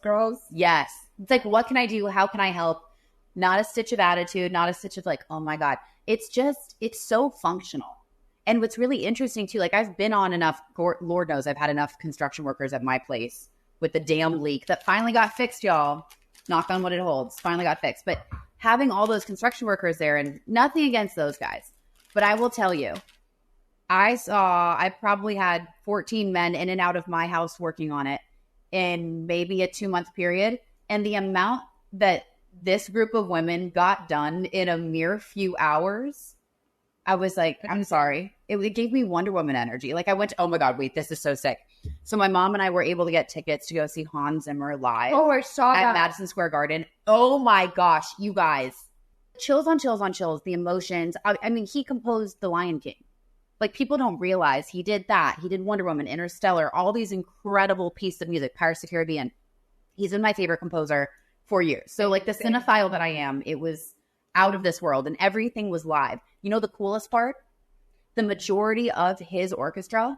Yes. It's like, what can I do? How can I help? Not a stitch of attitude, not a stitch of like, oh my God. It's so functional. And what's really interesting too, like I've been on enough, Lord knows I've had enough construction workers at my place with the damn leak that finally got fixed, y'all. Knock on wood, it holds. Finally got fixed. But having all those construction workers there, and nothing against those guys, but I will tell you, I probably had 14 men in and out of my house working on it in maybe a 2-month period. And the amount that this group of women got done in a mere few hours, I was like, I'm sorry. It gave me Wonder Woman energy. Like I went, oh my God, wait, this is so sick. So my mom and I were able to get tickets to go see Hans Zimmer live. Oh, I saw that. At Madison Square Garden. Oh my gosh, you guys. Chills on chills on chills, the emotions. I mean, he composed The Lion King. Like people don't realize he did that. He did Wonder Woman, Interstellar, all these incredible pieces of music, Pirates of the Caribbean. He's been my favorite composer for years. So like the cinephile that I am, it was out of this world and everything was live. You know the coolest part? The majority of his orchestra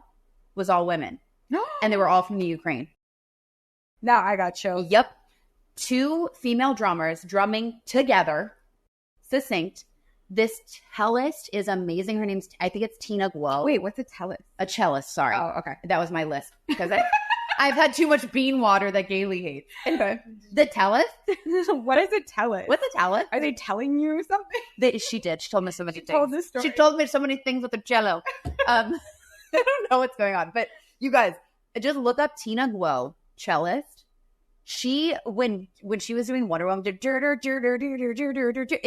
was all women. And they were all from the Ukraine. Now I got chills. Yep. 2 female drummers drumming together. Succinct. This cellist is amazing. Her name's, I think it's Tina Guo. Wait, what's a cellist? A cellist, sorry. Oh, okay. That was my list. Because I've had too much bean water that Galey hates. Okay. The cellist? What is a cellist? What's a cellist? Are they telling you something? She did. She told me so many things. Told this story. She told me so many things with the cello. I don't know what's going on. But you guys, just look up Tina Guo, cellist. She, when she was doing Wonder Woman, it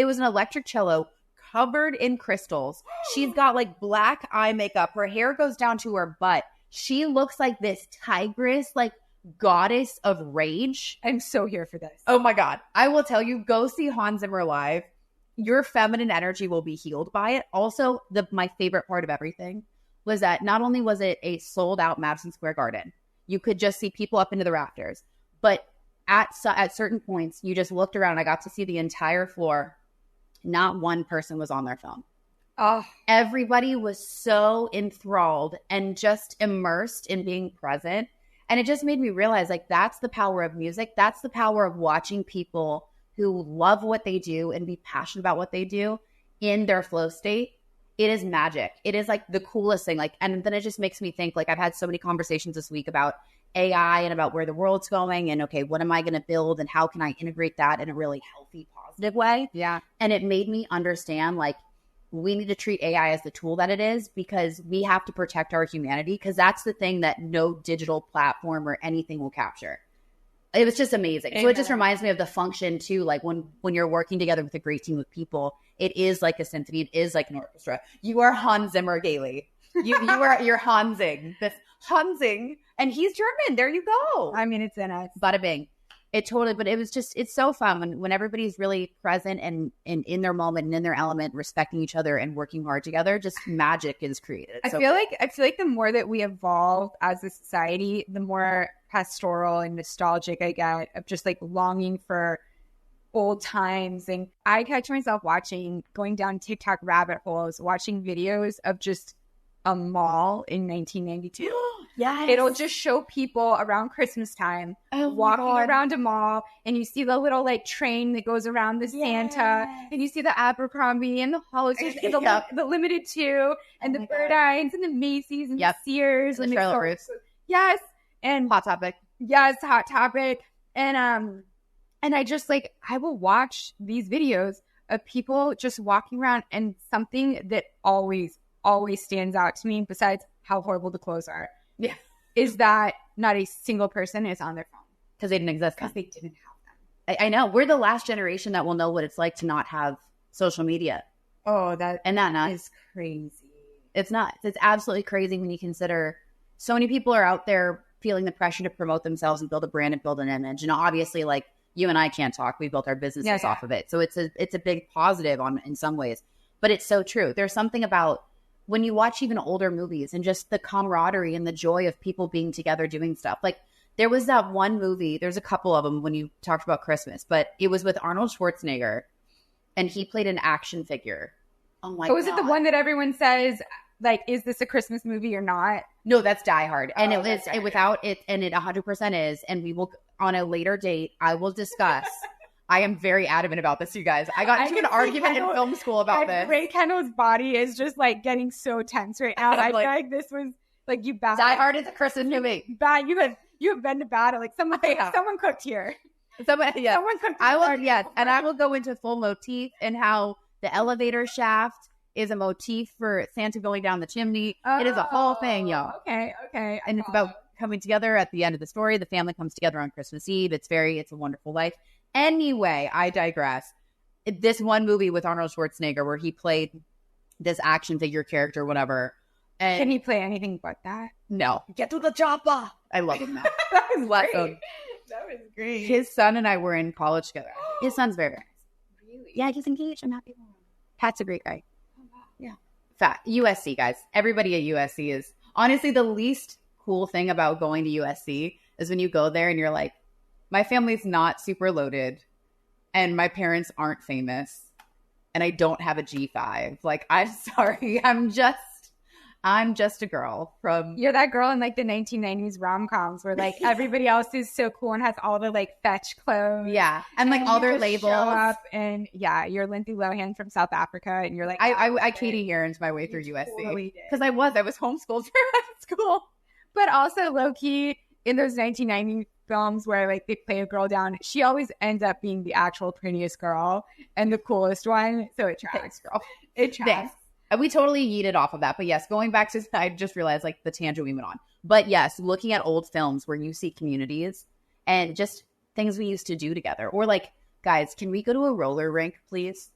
was an electric cello covered in crystals. She's got like black eye makeup. Her hair goes down to her butt. She looks like this tigress, like goddess of rage. I'm so here for this. Oh my God. I will tell you, go see Hans Zimmer live. Your feminine energy will be healed by it. Also, my favorite part of everything was that not only was it a sold out Madison Square Garden, you could just see people up into the rafters, but at certain points, you just looked around. I got to see the entire floor. Not one person was on their phone. Oh, everybody was so enthralled and just immersed in being present. And it just made me realize, like, that's the power of music. That's the power of watching people who love what they do and be passionate about what they do in their flow state. It is magic. It is like the coolest thing. Like, and then it just makes me think, like, I've had so many conversations this week about AI and about where the world's going and, okay, what am I going to build and how can I integrate that in a really healthy, positive way? Yeah. And it made me understand, like, we need to treat AI as the tool that it is, because we have to protect our humanity, because that's the thing that no digital platform or anything will capture. It was just amazing. Amen. So it just reminds me of the function too. Like when you're working together with a great team of people, it is like a symphony. It is like an orchestra. You are Hans Zimmer, Galey. You're Hansing. This Hansing. And he's German. There you go. I mean, it's in us. Bada bing. It totally, but it was just, it's so fun when everybody's really present and in their moment and in their element, respecting each other and working hard together, just magic is created. I feel like the more that we evolve as a society, the more pastoral and nostalgic I get of just like longing for old times. And I catch myself going down TikTok rabbit holes, watching videos of just a mall in 1992. Yes. It'll just show people around Christmas time walking around a mall, and you see the little like train that goes around the Santa, and you see the Abercrombie and the Hollister and the Limited Too and the Burdines and the Macy's and the Sears and the Charlotte Russe. Yes. And Hot Topic. Yes, Hot Topic. And I just like, I will watch these videos of people just walking around, and something that always stands out to me, besides how horrible the clothes are. Yeah. Is that not a single person is on their phone. Because they didn't exist. Because they didn't have them. I know. We're the last generation that will know what it's like to not have social media. Oh, that is crazy. It's nuts. It's absolutely crazy when you consider so many people are out there feeling the pressure to promote themselves and build a brand and build an image. And obviously, like, you and I can't talk. We built our businesses off of it. So it's a big positive in some ways. But it's so true. There's something about when you watch even older movies and just the camaraderie and the joy of people being together doing stuff. Like, there was that one movie, there's a couple of them when you talked about Christmas, but it was with Arnold Schwarzenegger, and he played an action figure. Oh my God. Was it the one that everyone says, like, is this a Christmas movie or not? No, that's Die Hard. And it 100% is. And we will, on a later date, I will discuss. I am very adamant about this, you guys. I got into an argument in film school about this. Ray Kendall's body is just like getting so tense right now. I feel like this was like you bad. Die Hard is a Christmas movie. Bad. You have been to battle. Like someone cooked here. Someone cooked. And I will go into full motif and how the elevator shaft is a motif for Santa going down the chimney. It is a whole thing, y'all. Okay. And it's about coming together at the end of the story. The family comes together on Christmas Eve. It's a wonderful life. Anyway, I digress. This one movie with Arnold Schwarzenegger where he played this action figure character, whatever. And can he play anything but that? No. Get to the chopper. I love him now. That was great. That was great. His son and I were in college together. His son's very, very nice. Really? Yeah, he's engaged. I'm happy for him. Pat's a great guy. Oh, wow. Yeah. Fat. USC, guys. Everybody at USC is honestly the least cool thing about going to USC is when you go there and you're like, my family's not super loaded and my parents aren't famous and I don't have a G5. Like, I'm sorry. I'm just a girl from... You're that girl in like the 1990s rom-coms where like everybody else is so cool and has all the like fetch clothes. Yeah. And like all their labels. Show up and you're Lindsay Lohan from South Africa and you're like... I Katie Heron's my way through USC. Because I was homeschooled through school. But also low-key in those 1990s films where like they play a girl down, she always ends up being the actual prettiest girl and the coolest one. So it tracks. Thanks, girl. It tracks. We totally yeeted off of that. But yes, going back to, I just realized like the tangent we went on. But yes, looking at old films where you see communities and just things we used to do together. Or like, guys, can we go to a roller rink, please?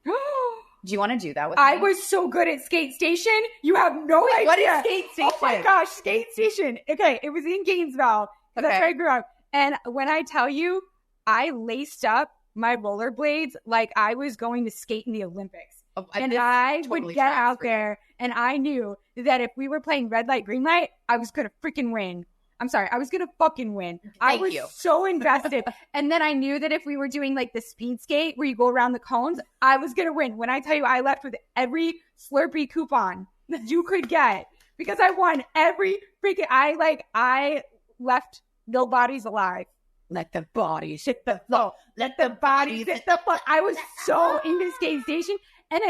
Do you want to do that with me? I was so good at Skate Station. You have no idea. What is Skate Station? Oh my gosh, Skate Station. Okay, it was in Gainesville. That's where I grew up. And when I tell you, I laced up my rollerblades like I was going to skate in the Olympics. And I would get out there and I knew that if we were playing red light, green light, I was going to freaking win. I'm sorry. I was going to fucking win. I was so invested. And then I knew that if we were doing like the speed skate where you go around the cones, I was going to win. When I tell you I left with every Slurpee coupon you could get because I won every freaking, I left no bodies alive. Let the bodies hit the floor. Let the bodies hit the floor. I was so into Skate Station. And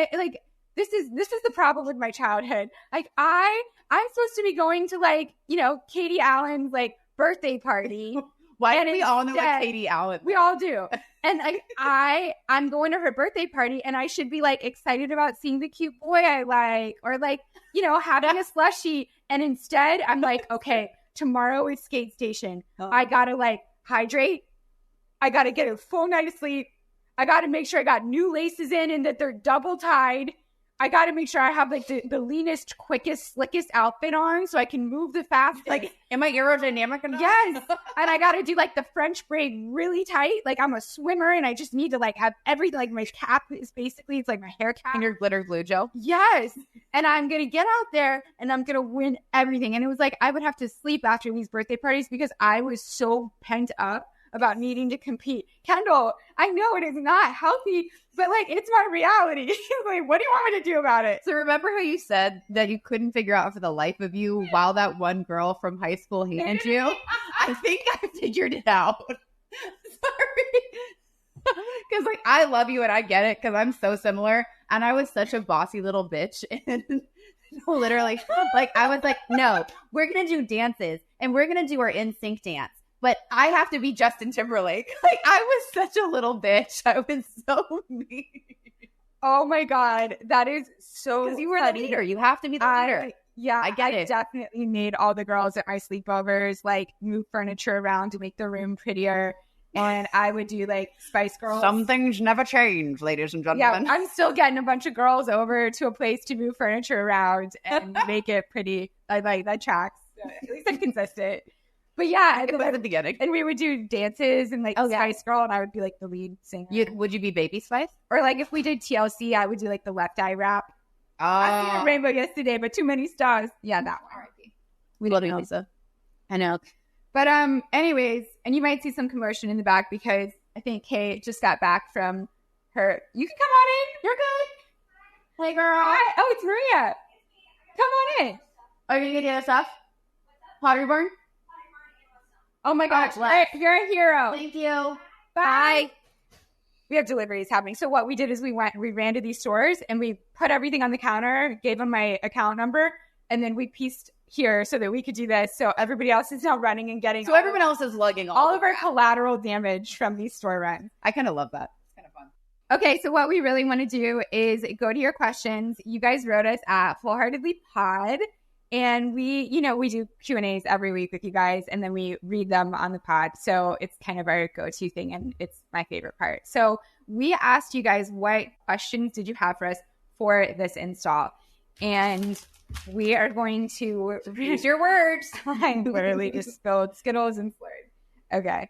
this is the problem with my childhood. Like I'm supposed to be going to like, Katie Allen's like birthday party. Why do we all know what Katie Allen? We all do. And like I'm going to her birthday party and I should be like excited about seeing the cute boy I like or like, having a slushie. And instead I'm like, okay, tomorrow is Skate Station. I gotta like hydrate. I gotta get a full night of sleep. I got to make sure I got new laces in and that they're double tied. I got to make sure I have like the leanest, quickest, slickest outfit on so I can move the fastest. Like, am I aerodynamic enough? Yes. And I got to do like the French braid really tight. Like I'm a swimmer and I just need to like have everything. Like my cap is basically, it's like my hair cap. And your glitter glue gel? Yes. And I'm going to get out there and I'm going to win everything. And it was like, I would have to sleep after these birthday parties because I was so pent up about needing to compete. Kendall, I know it is not healthy, but like it's my reality. Like, what do you want me to do about it? So remember how you said that you couldn't figure out for the life of you while that one girl from high school hated you? I think I figured it out. Sorry. Because like I love you and I get it because I'm so similar. And I was such a bossy little bitch. And literally, like I was like, no, we're going to do dances and we're going to do our NSYNC dance. But I have to be Justin Timberlake. Like, I was such a little bitch. I was so mean. Oh, my God. That is so because you were the leader. You have to be the leader. Yeah, I get it. Definitely made all the girls at my sleepovers like move furniture around to make the room prettier. And I would do like Spice Girls. Some things never change, ladies and gentlemen. Yeah, I'm still getting a bunch of girls over to a place to move furniture around and make it pretty. I like that tracks. At least I'm consistent. But yeah, It was at the beginning. and we would do dances and like Spice Girl, and I would be like the lead singer. Would you be Baby Spice? Or like if we did TLC, I would do like the Left Eye rap. I seen a rainbow yesterday, but too many stars. Yeah, that one. We love you, Lisa. I know. But anyways, and you might see some commotion in the back because I think Kate just got back from her. You can come on in. You're good. Hey, girl. Hi. Oh, it's Maria. Come on in. Are you gonna get us off? Pottery Barn? Oh my gosh, you're a hero. Thank you. Bye. We have deliveries happening. So what we did is we ran to these stores and we put everything on the counter, gave them my account number, and then we pieced here so that we could do this. So everybody else is now running and getting. So everyone else is lugging all of our collateral damage from these store runs. I kind of love that. It's kind of fun. Okay, so what we really want to do is go to your questions. You guys wrote us at Fullheartedly Pod. And we do Q&As every week with you guys, and then we read them on the pod. So it's kind of our go-to thing, and it's my favorite part. So we asked you guys, what questions did you have for us for this install? And we are going to use your words. I literally just spilled Skittles and slurred. Okay.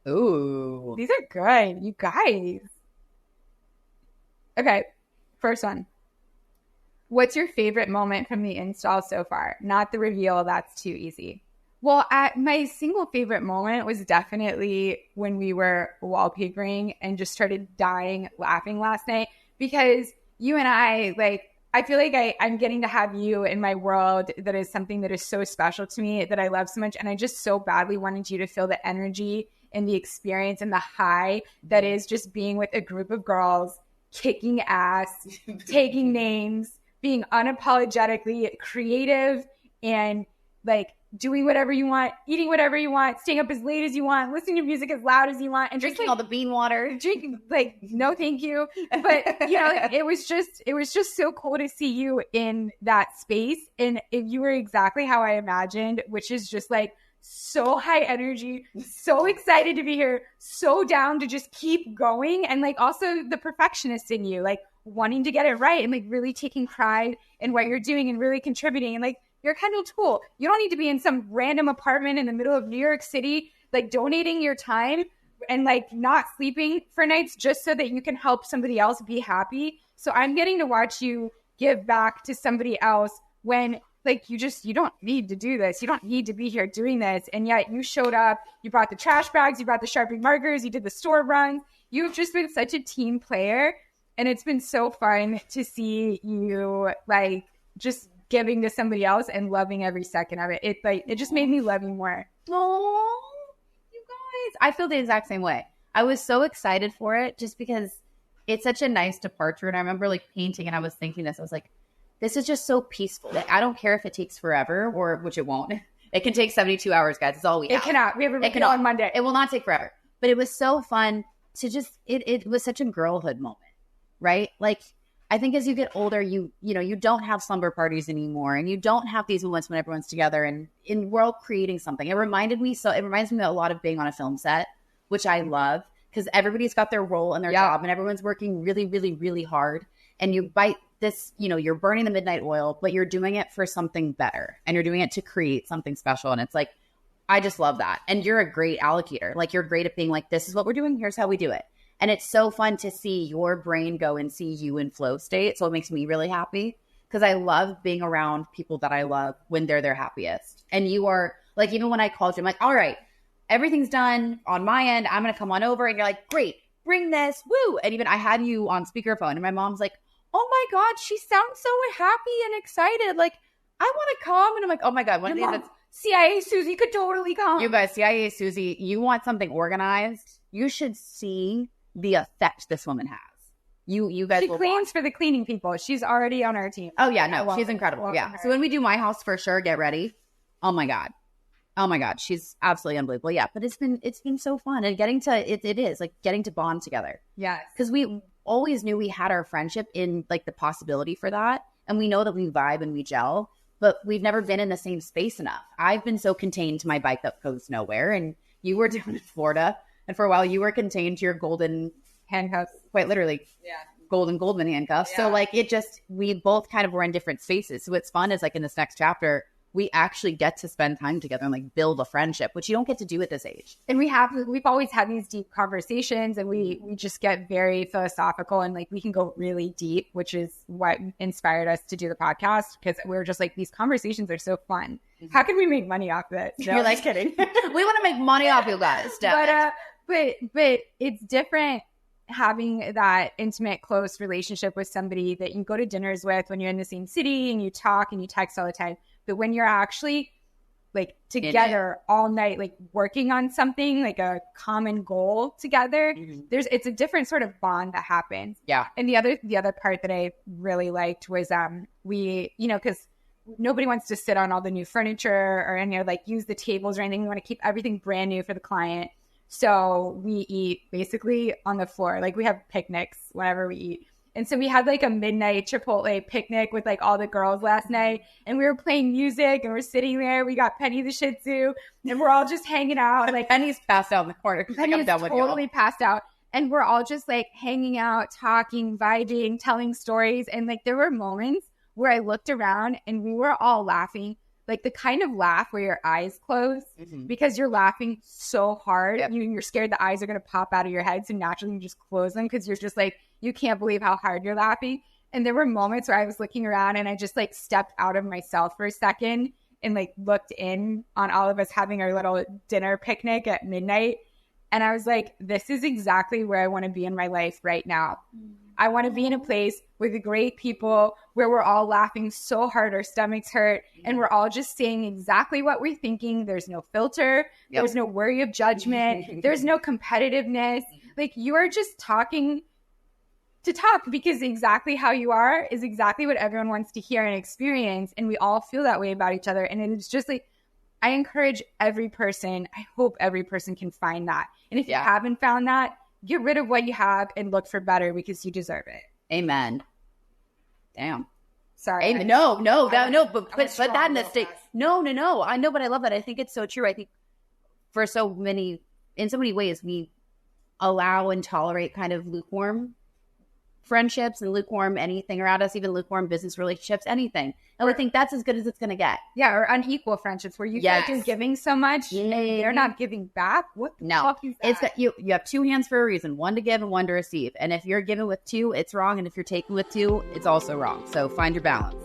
Ooh. These are good, you guys. Okay, first one. What's your favorite moment from the install so far? Not the reveal. That's too easy. Well, my single favorite moment was definitely when we were wallpapering and just started dying laughing last night because you and I feel like I'm getting to have you in my world. That is something that is so special to me that I love so much. And I just so badly wanted you to feel the energy and the experience and the high that is just being with a group of girls, kicking ass, taking names, being unapologetically creative and like doing whatever you want, eating whatever you want, staying up as late as you want, listening to music as loud as you want, and drinking all the bean water. Drinking no thank you. But it was just so cool to see you in that space. And you were exactly how I imagined, which is just like so high energy, so excited to be here, so down to just keep going. And like also the perfectionist in you, like wanting to get it right and like really taking pride in what you're doing and really contributing. And like you're Kendall Tool. You don't need to be in some random apartment in the middle of New York City, like donating your time and like not sleeping for nights just so that you can help somebody else be happy. So I'm getting to watch you give back to somebody else when like you don't need to do this. You don't need to be here doing this. And yet you showed up, you brought the trash bags, you brought the Sharpie markers, you did the store runs. You've just been such a team player. And it's been so fun to see you like just giving to somebody else and loving every second of it. It just made me love you more. Oh, you guys. I feel the exact same way. I was so excited for it just because it's such a nice departure. And I remember like painting and I was thinking this. I was like, this is just so peaceful. Like, I don't care if it takes forever which it won't. It can take 72 hours, guys. It's all we have. It cannot. We have a review on Monday. It will not take forever. But it was so fun to just, it was such a girlhood moment. Right? Like, I think as you get older, you don't have slumber parties anymore, and you don't have these moments when everyone's together and we're all creating something. It reminds me a lot of being on a film set, which I love because everybody's got their role and their job, and everyone's working really, really, really hard. And you bite this, you're burning the midnight oil, but you're doing it for something better, and you're doing it to create something special. And it's like, I just love that. And you're a great allocator. Like, you're great at being like, this is what we're doing. Here's how we do it. And it's so fun to see your brain go and see you in flow state. So it makes me really happy because I love being around people that I love when they're their happiest. And you are like, even when I called you, I'm like, all right, everything's done on my end. I'm going to come on over. And you're like, great, bring this. Woo. And even I had you on speakerphone and my mom's like, oh my God, she sounds so happy and excited. Like, I want to come. And I'm like, oh my God, one of these that's CIA Susie could totally come. You guys, CIA Susie, you want something organized? You should see the effect this woman has. You guys, she cleans for the cleaning people. She's already on our team. Oh yeah, no, she's incredible. Yeah. So when we do my house, for sure, get ready. Oh my God, she's absolutely unbelievable. Yeah, but it's been so fun and getting to bond together. Yes, because we always knew we had our friendship in like the possibility for that, and we know that we vibe and we gel. but we've never been in the same space enough. I've been so contained to my bike that goes nowhere, and you were down in Florida, and for a while you were contained to your golden handcuffs, quite literally. Yeah. Golden Goldman handcuffs. Yeah. So like we both kind of were in different spaces. So what's fun is like in this next chapter, we actually get to spend time together and like build a friendship, which you don't get to do at this age. And we've always had these deep conversations, and we just get very philosophical, and like we can go really deep, which is what inspired us to do the podcast, because we were just like, these conversations are so fun. How can we make money off of it? No, you're like, kidding. We want to make money off you guys. But it's different having that intimate, close relationship with somebody that you go to dinners with when you're in the same city and you talk and you text all the time. But when you're actually like together all night, like working on something, like a common goal together, it's a different sort of bond that happens. Yeah. And the other part that I really liked was we, because nobody wants to sit on all the new furniture or any like use the tables or anything. We want to keep everything brand new for the client. So we eat basically on the floor. Like we have picnics whenever we eat. And so we had like a midnight Chipotle picnic with like all the girls last night. And we were playing music and we're sitting there. We got Penny the Shih Tzu and we're all just hanging out. Like Penny's passed out in the corner. Penny's totally passed out. And we're all just like hanging out, talking, vibing, telling stories. And like there were moments where I looked around and we were all laughing. Like the kind of laugh where your eyes close because you're laughing so hard. Yep. You're scared the eyes are going to pop out of your head. So naturally you just close them because you're just like, you can't believe how hard you're laughing. And there were moments where I was looking around and I just like stepped out of myself for a second and like looked in on all of us having our little dinner picnic at midnight. And I was like, this is exactly where I want to be in my life right now. I want to be in a place with great people where we're all laughing so hard our stomachs hurt and we're all just saying exactly what we're thinking. There's no filter. Yep. There's no worry of judgment. There's no competitiveness. Like you are just talking to talk because exactly how you are is exactly what everyone wants to hear and experience. And we all feel that way about each other. And it's just like, I encourage every person. I hope every person can find that. And if you haven't found that, get rid of what you have and look for better because you deserve it. Amen. Damn. Sorry. Amen. No, but put that in the state. No. I know, but I love that. I think it's so true. I think in so many ways, we allow and tolerate kind of lukewarm friendships and lukewarm anything around us, even lukewarm business relationships, anything. And we think that's as good as it's going to get. Yeah, or unequal friendships where you feel like you're giving so much and they're not giving back. What the fuck is that? It's that you have two hands for a reason, one to give and one to receive. And if you're giving with two, it's wrong. And if you're taking with two, it's also wrong. So find your balance.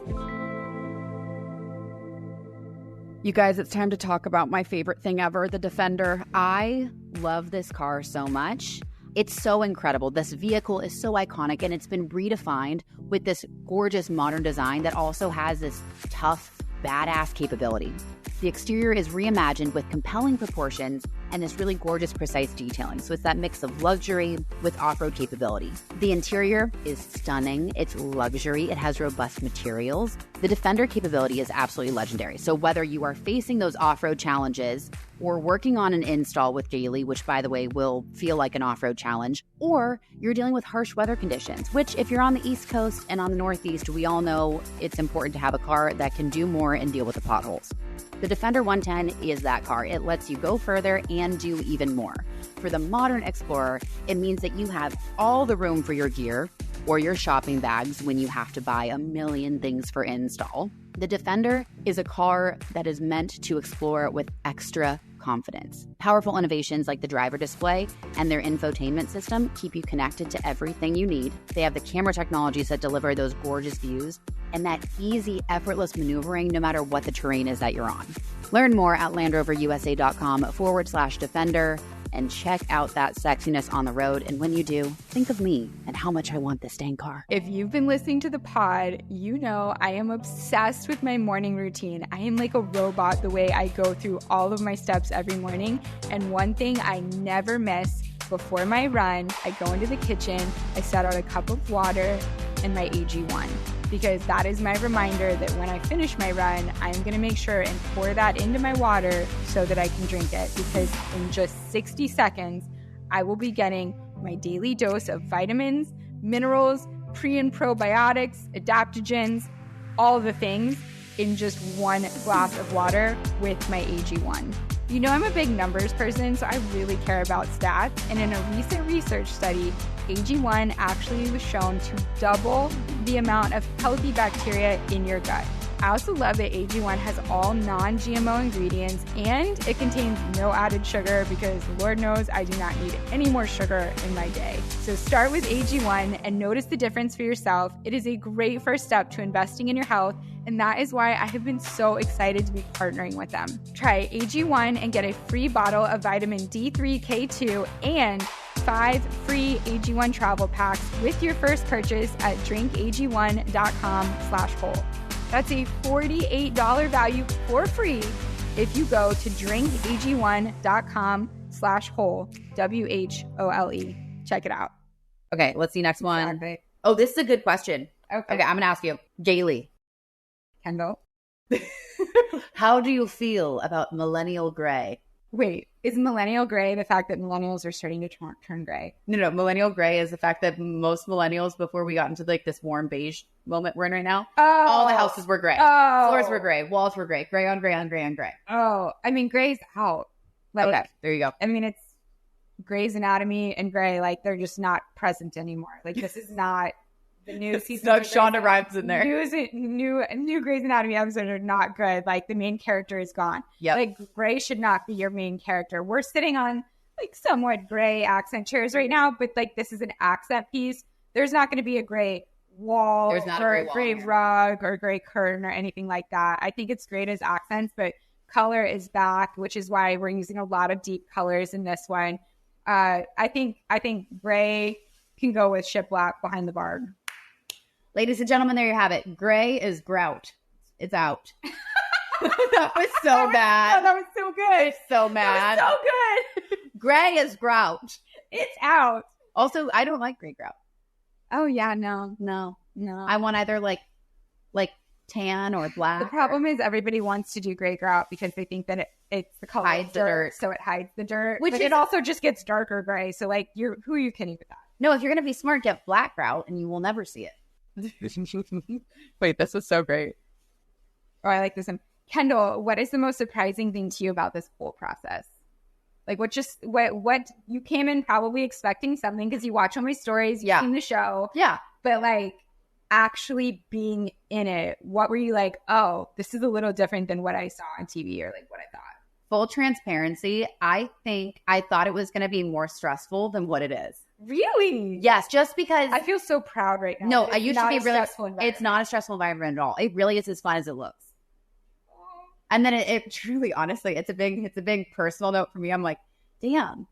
You guys, it's time to talk about my favorite thing ever, the Defender. I love this car so much. It's so incredible. This vehicle is so iconic, and it's been redefined with this gorgeous modern design that also has this tough, badass capability. The exterior is reimagined with compelling proportions and this really gorgeous, precise detailing. So it's that mix of luxury with off-road capability. The interior is stunning. It's luxury. It has robust materials. The Defender capability is absolutely legendary. So whether you are facing those off-road challenges or working on an install with Galey, which by the way will feel like an off-road challenge, or you're dealing with harsh weather conditions, which if you're on the East Coast and on the Northeast, we all know it's important to have a car that can do more and deal with the potholes. The Defender 110 is that car. It lets you go further and do even more. For the modern Explorer, it means that you have all the room for your gear or your shopping bags when you have to buy a million things for install. The Defender is a car that is meant to explore with extra confidence. Powerful innovations like the driver display and their infotainment system keep you connected to everything you need. They have the camera technologies that deliver those gorgeous views and that easy, effortless maneuvering no matter what the terrain is that you're on. Learn more at LandRoverUSA.com/Defender and check out that sexiness on the road. And when you do, think of me and how much I want this dang car. If you've been listening to the pod, you know I am obsessed with my morning routine. I am like a robot the way I go through all of my steps every morning. And one thing I never miss before my run, I go into the kitchen, I set out a cup of water and my AG1. Because that is my reminder that when I finish my run, I'm going to make sure and pour that into my water so that I can drink it. Because in just 60 seconds, I will be getting my daily dose of vitamins, minerals, pre and probiotics, adaptogens, all the things. in just 1 glass of water with my AG1. You know I'm a big numbers person, so I really care about stats. And in a recent research study, AG1 actually was shown to double the amount of healthy bacteria in your gut. I also love that AG1 has all non-GMO ingredients and it contains no added sugar because Lord knows I do not need any more sugar in my day. So start with AG1 and notice the difference for yourself. It is a great first step to investing in your health, and that is why I have been so excited to be partnering with them. Try AG1 and get a free bottle of vitamin D3, K2, and 5 free AG1 travel packs with your first purchase at drinkag1.com/whole. That's a $48 value for free if you go to drinkag1.com/whole, WHOLE. Check it out. Okay, let's see next one. Exactly. Oh, this is a good question. Okay, I'm going to ask you. Galey, Kendall. how do you feel about millennial gray? Wait, is millennial gray the fact that millennials are starting to turn gray? No, millennial gray is the fact that most millennials, before we got into like this warm beige moment we're in right now, all the houses were gray. Floors were gray. Walls were gray. Gray on gray on gray on gray. Oh, I mean, gray's out. Like, okay, there you go. I mean, it's Grey's Anatomy and Grey, like, they're just not present anymore. Like, this is not the new season. No Shonda Rhimes in there. New Grey's Anatomy episodes are not good. Like, the main character is gone. Yep. Like, Grey should not be your main character. We're sitting on, like, somewhat gray accent chairs right now, but, like, this is an accent piece. There's not going to be a gray wall or a gray rug or gray curtain or anything like that. I think it's great as accents, but color is back, which is why we're using a lot of deep colors in this one. I think gray can go with shiplap behind the bar. Ladies and gentlemen, there you have it. Gray is grout. It's out. That was so bad. Oh, that was so good. It's so mad. That was so good. Gray is grout. It's out. Also, I don't like gray grout. Oh yeah, no. I want either like tan or black. The problem is everybody wants to do gray grout because they think that it's the color hides of the dirt, so it hides the dirt. Which but it also just gets darker gray. So like, who are you kidding with that? No, if you're gonna be smart, get black grout, and you will never see it. Wait, this is so great. Oh, I like this one. Kendall, what is the most surprising thing to you about this whole process? Like, what you came in probably expecting something because you watch all my stories, you've seen the show. Yeah. But like actually being in it, what were you like, oh, this is a little different than what I saw on TV or like what I thought? Full transparency, I think I thought it was going to be more stressful than what it is. Really? Yes, just because I feel so proud right now. No, I used to be really It's not a stressful environment at all. It really is as fun as it looks. And then it truly, honestly, it's a big personal note for me. I'm like, damn,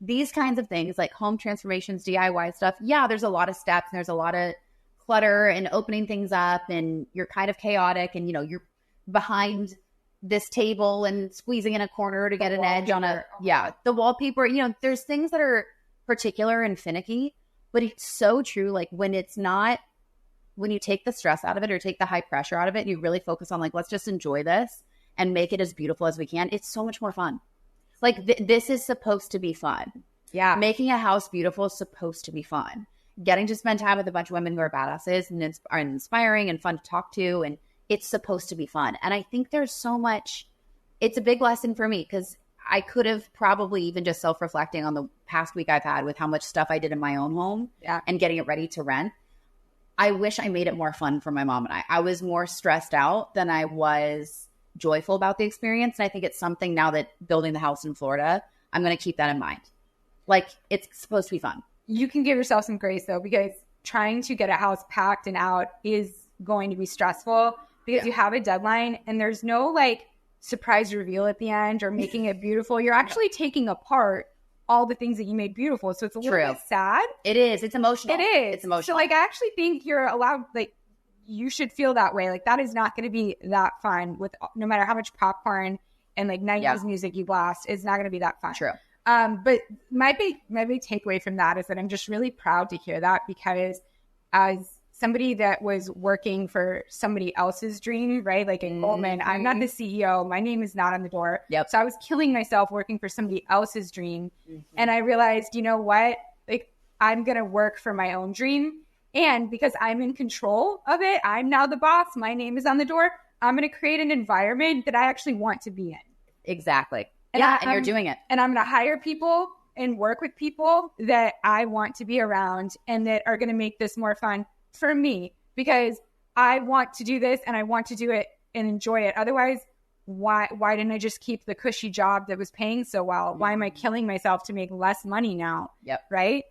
these kinds of things like home transformations, DIY stuff. Yeah, there's a lot of steps and there's a lot of clutter and opening things up and you're kind of chaotic and, you're behind this table and squeezing in a corner to get an edge on the wallpaper. There's things that are particular and finicky, but it's so true. Like when you take the stress out of it or take the high pressure out of it, and you really focus on like, let's just enjoy this and make it as beautiful as we can. It's so much more fun. Like this is supposed to be fun. Yeah. Making a house beautiful is supposed to be fun. Getting to spend time with a bunch of women who are badasses and are inspiring and fun to talk to. And it's supposed to be fun. And I think there's so much, it's a big lesson for me because I could have probably even just self-reflecting on the past week I've had with how much stuff I did in my own home and getting it ready to rent. I wish I made it more fun for my mom and I. I was more stressed out than I was joyful about the experience. And I think it's something now that building the house in Florida, I'm going to keep that in mind. Like it's supposed to be fun. You can give yourself some grace though, because trying to get a house packed and out is going to be stressful because you have a deadline and there's no like surprise reveal at the end or making it beautiful. You're actually taking apart all the things that you made beautiful. So it's a little bit sad. It is. It's emotional. It is. It's emotional. So like, I actually think you're allowed, like, you should feel that way. Like that is not going to be that fun with no matter how much popcorn and like 90s music you blast. It's not going to be that fun. True. But my big takeaway from that is that I'm just really proud to hear that because as somebody that was working for somebody else's dream, right? Like in Goldman, I'm not the CEO. My name is not on the door. Yep. So I was killing myself working for somebody else's dream. And I realized, you know what? Like I'm going to work for my own dream. And because I'm in control of it, I'm now the boss. My name is on the door. I'm going to create an environment that I actually want to be in. Exactly. And and you're doing it. And I'm going to hire people and work with people that I want to be around and that are going to make this more fun for me, because I want to do this and I want to do it and enjoy it. Otherwise, why didn't I just keep the cushy job that was paying so well? Why am I killing myself to make less money now? Yep. Right?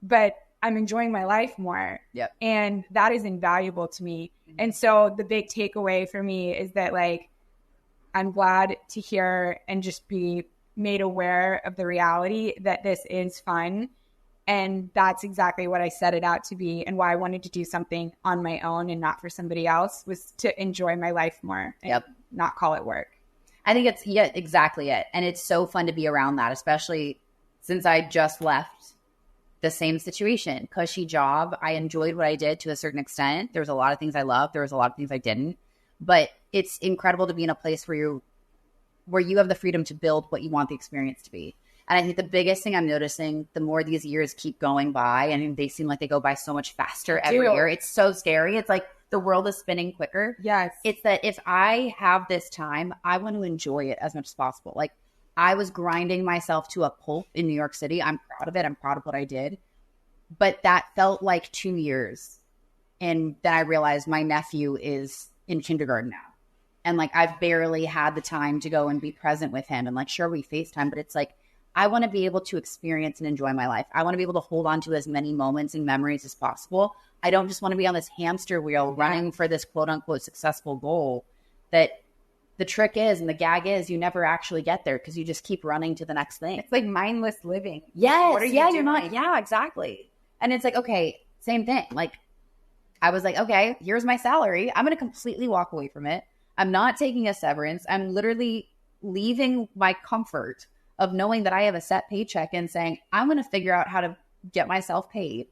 But I'm enjoying my life more. Yep. And that is invaluable to me. And so the big takeaway for me is that, like, I'm glad to hear and just be made aware of the reality that this is fun. And that's exactly what I set it out to be, and why I wanted to do something on my own and not for somebody else, was to enjoy my life more and not call it work. I think it's exactly it. And it's so fun to be around that, especially since I just left the same situation. Cushy job. I enjoyed what I did to a certain extent. There was a lot of things I loved. There was a lot of things I didn't. But it's incredible to be in a place where you have the freedom to build what you want the experience to be. And I think the biggest thing I'm noticing, the more these years keep going by, and they seem like they go by so much faster every year. It's so scary. It's like the world is spinning quicker. Yes. It's that if I have this time, I want to enjoy it as much as possible. Like, I was grinding myself to a pulp in New York City. I'm proud of it. I'm proud of what I did. But that felt like 2 years. And then I realized my nephew is in kindergarten now. And like, I've barely had the time to go and be present with him. And like, sure, we FaceTime, but it's like, I want to be able to experience and enjoy my life. I want to be able to hold on to as many moments and memories as possible. I don't just want to be on this hamster wheel running for this quote unquote successful goal that the trick is, and the gag is, you never actually get there because you just keep running to the next thing. It's like mindless living. Yes. What are you yeah, doing? you're not. Yeah, exactly. And it's like, okay, same thing. Like, I was like, okay, here's my salary. I'm going to completely walk away from it. I'm not taking a severance. I'm literally leaving my comfort of knowing that I have a set paycheck and saying, I'm going to figure out how to get myself paid.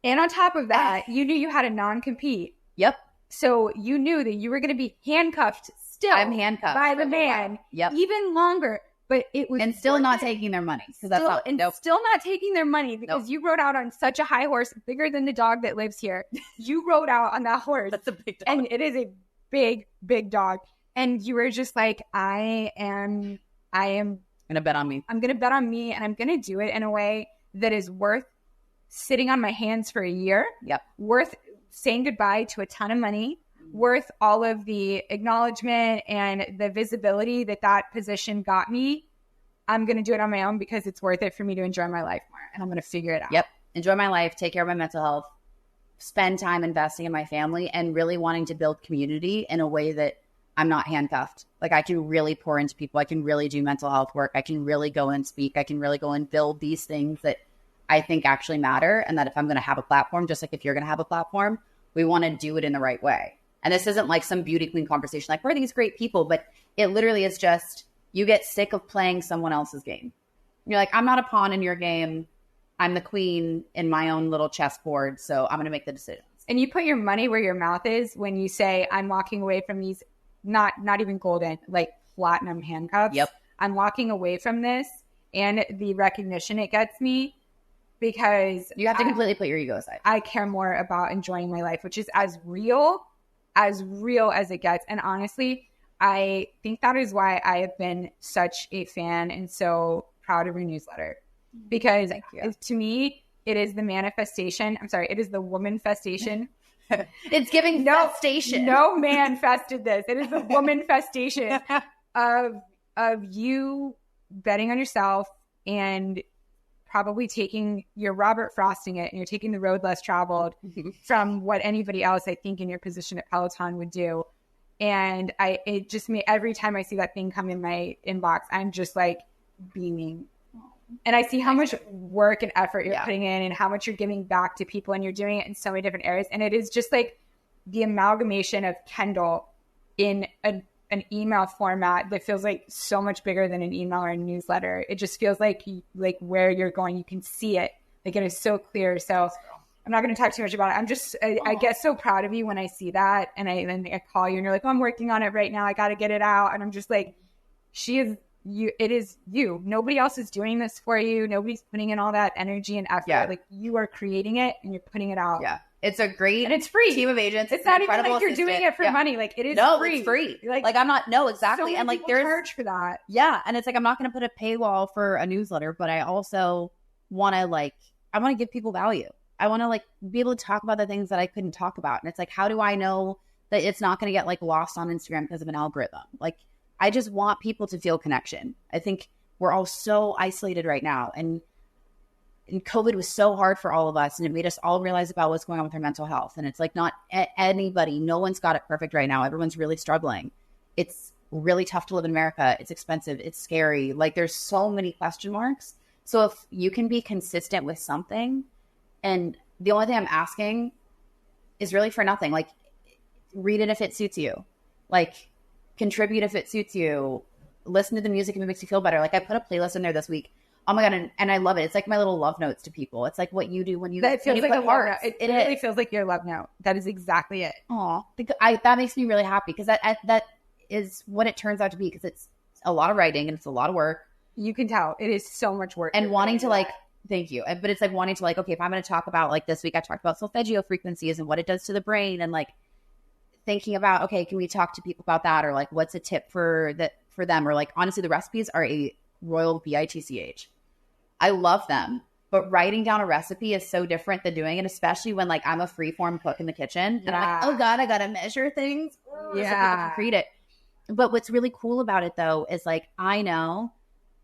And on top of that, you knew you had a non-compete. Yep. So you knew that you were going to be handcuffed still. I'm handcuffed by the man. Yep. Even longer. But it was and still not taking their money. Still not taking their money, because you rode out on such a high horse, bigger than the dog that lives here. You rode out on that horse. That's a big dog. And it is a big, big dog. And you were just like, I am going to bet on me. I'm going to bet on me, and I'm going to do it in a way that is worth sitting on my hands for a year. Yep. Worth saying goodbye to a ton of money. Worth all of the acknowledgement and the visibility that position got me. I'm going to do it on my own because it's worth it for me to enjoy my life more, and I'm going to figure it out. Yep. Enjoy my life, take care of my mental health, spend time investing in my family, and really wanting to build community in a way that I'm not handcuffed. Like, I can really pour into people. I can really do mental health work. I can really go and speak. I can really go and build these things that I think actually matter. And that if I'm going to have a platform, just like if you're going to have a platform, we want to do it in the right way. And this isn't like some beauty queen conversation, like, we're these great people, but it literally is just, you get sick of playing someone else's game. You're like, I'm not a pawn in your game. I'm the queen in my own little chessboard. So I'm going to make the decisions. And you put your money where your mouth is when you say, I'm walking away from these, not even golden, like platinum handcuffs. Yep. I'm walking away from this and the recognition it gets me, because you have to completely put your ego aside. I care more about enjoying my life, which is as real as it gets. And honestly, I think that is why I have been such a fan and so proud of your newsletter, because to me, it is the manifestation. I'm sorry, it is the womanfestation. It's giving festation. No man fested this. It is the womanfestation of you betting on yourself and probably taking, you're Robert Frosting it, and you're taking the road less traveled from what anybody else, I think, in your position at Peloton would do. And it just me, every time I see that thing come in my inbox, I'm just like beaming. And I see how much work and effort you're putting in, and how much you're giving back to people, and you're doing it in so many different areas. And it is just like the amalgamation of Kendall in an email format that feels like so much bigger than an email or a newsletter. It just feels like where you're going, you can see it. Like, it is so clear. So I'm not going to talk too much about it. I'm just, I get so proud of you when I see that. And I call you and you're like, oh, I'm working on it right now. I got to get it out. And I'm just like, it is you. Nobody else is doing this for you. Nobody's putting in all that energy and effort. Yeah. Like, you are creating it and you're putting it out. Yeah. It's a great and it's free team of agents. It's not even like you're doing it for money. Like it is free. It's free. Like I'm not, no, exactly. So and like there's charge for that. Yeah. And it's like, I'm not going to put a paywall for a newsletter, but I also want to give people value. I want to like be able to talk about the things that I couldn't talk about. And it's like, how do I know that it's not going to get like lost on Instagram because of an algorithm? Like, I just want people to feel connection. I think we're all so isolated right now. And COVID was so hard for all of us, and it made us all realize about what's going on with our mental health. And it's like not anybody, no one's got it perfect right now. Everyone's really struggling. It's really tough to live in America. It's expensive. It's scary. Like there's so many question marks. So if you can be consistent with something, and the only thing I'm asking is really for nothing, like read it if it suits you, like contribute if it suits you, listen to the music if it makes you feel better. Like I put a playlist in there this week. Oh my God. And I love it. It's like my little love notes to people. It's like what you do when you, that feels when you like put a love hearts. note. It really feels like your love note. That is exactly it. Aw, that makes me really happy because that is what it turns out to be, because it's a lot of writing and it's a lot of work. You can tell it is so much work. And wanting to like, thank you. But it's like wanting to like, okay, if I'm going to talk about like this week, I talked about solfeggio frequencies and what it does to the brain, and like thinking about, okay, can we talk to people about that? Or like, what's a tip for them? Or like, honestly, the recipes are a royal bitch. I love them, but writing down a recipe is so different than doing it, especially when like I'm a freeform cook in the kitchen and I'm like, oh God, I got to measure things. Yeah. So create it. But what's really cool about it though, is like, I know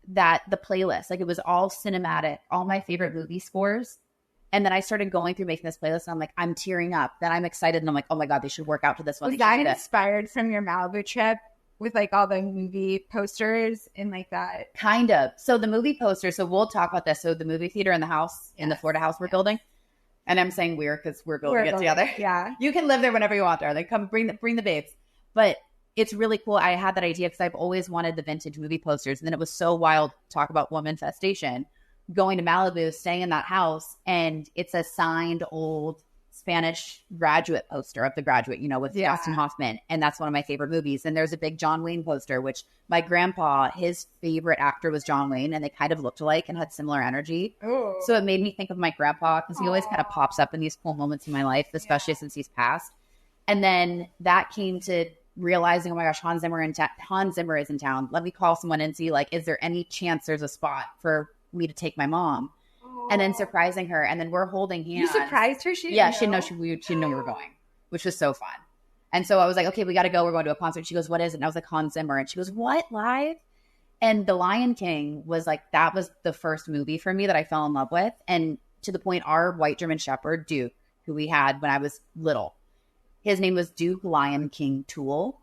that the playlist, like it was all cinematic, all my favorite movie scores. And then I started going through making this playlist and I'm like, I'm tearing up. Then I'm excited and I'm like, oh my God, they should work out to this one. Was that inspired from your Malibu trip with like all the movie posters and like that? Kind of. So the movie posters, so we'll talk about this. So the movie theater in the house, in the Florida house we're building. And I'm saying we're because we're building it together. Yeah. You can live there whenever you want, darling. Come bring the babes. But it's really cool. I had that idea because I've always wanted the vintage movie posters. And then it was so wild to talk about womanfestation, going to Malibu, staying in that house. And it's a signed old Spanish Graduate poster of The Graduate, you know, with Dustin Hoffman. And that's one of my favorite movies. And there's a big John Wayne poster, which my grandpa, his favorite actor was John Wayne, and they kind of looked alike and had similar energy. Ooh. So it made me think of my grandpa because he always kind of pops up in these cool moments in my life, especially since he's passed. And then that came to realizing, oh my gosh, Hans Zimmer is in town. Let me call someone and see, like, is there any chance there's a spot for me to take my mom? And then surprising her, and then we're holding hands. You surprised her? She didn't know we were going, which was so fun. And so I was like, okay, we got to go. We're going to a concert. She goes, what is it? And I was like, Hans Zimmer. And she goes, what, live? And The Lion King was like, that was the first movie for me that I fell in love with. And to the point, our white German Shepherd, Duke, who we had when I was little, his name was Duke Lion King Tool.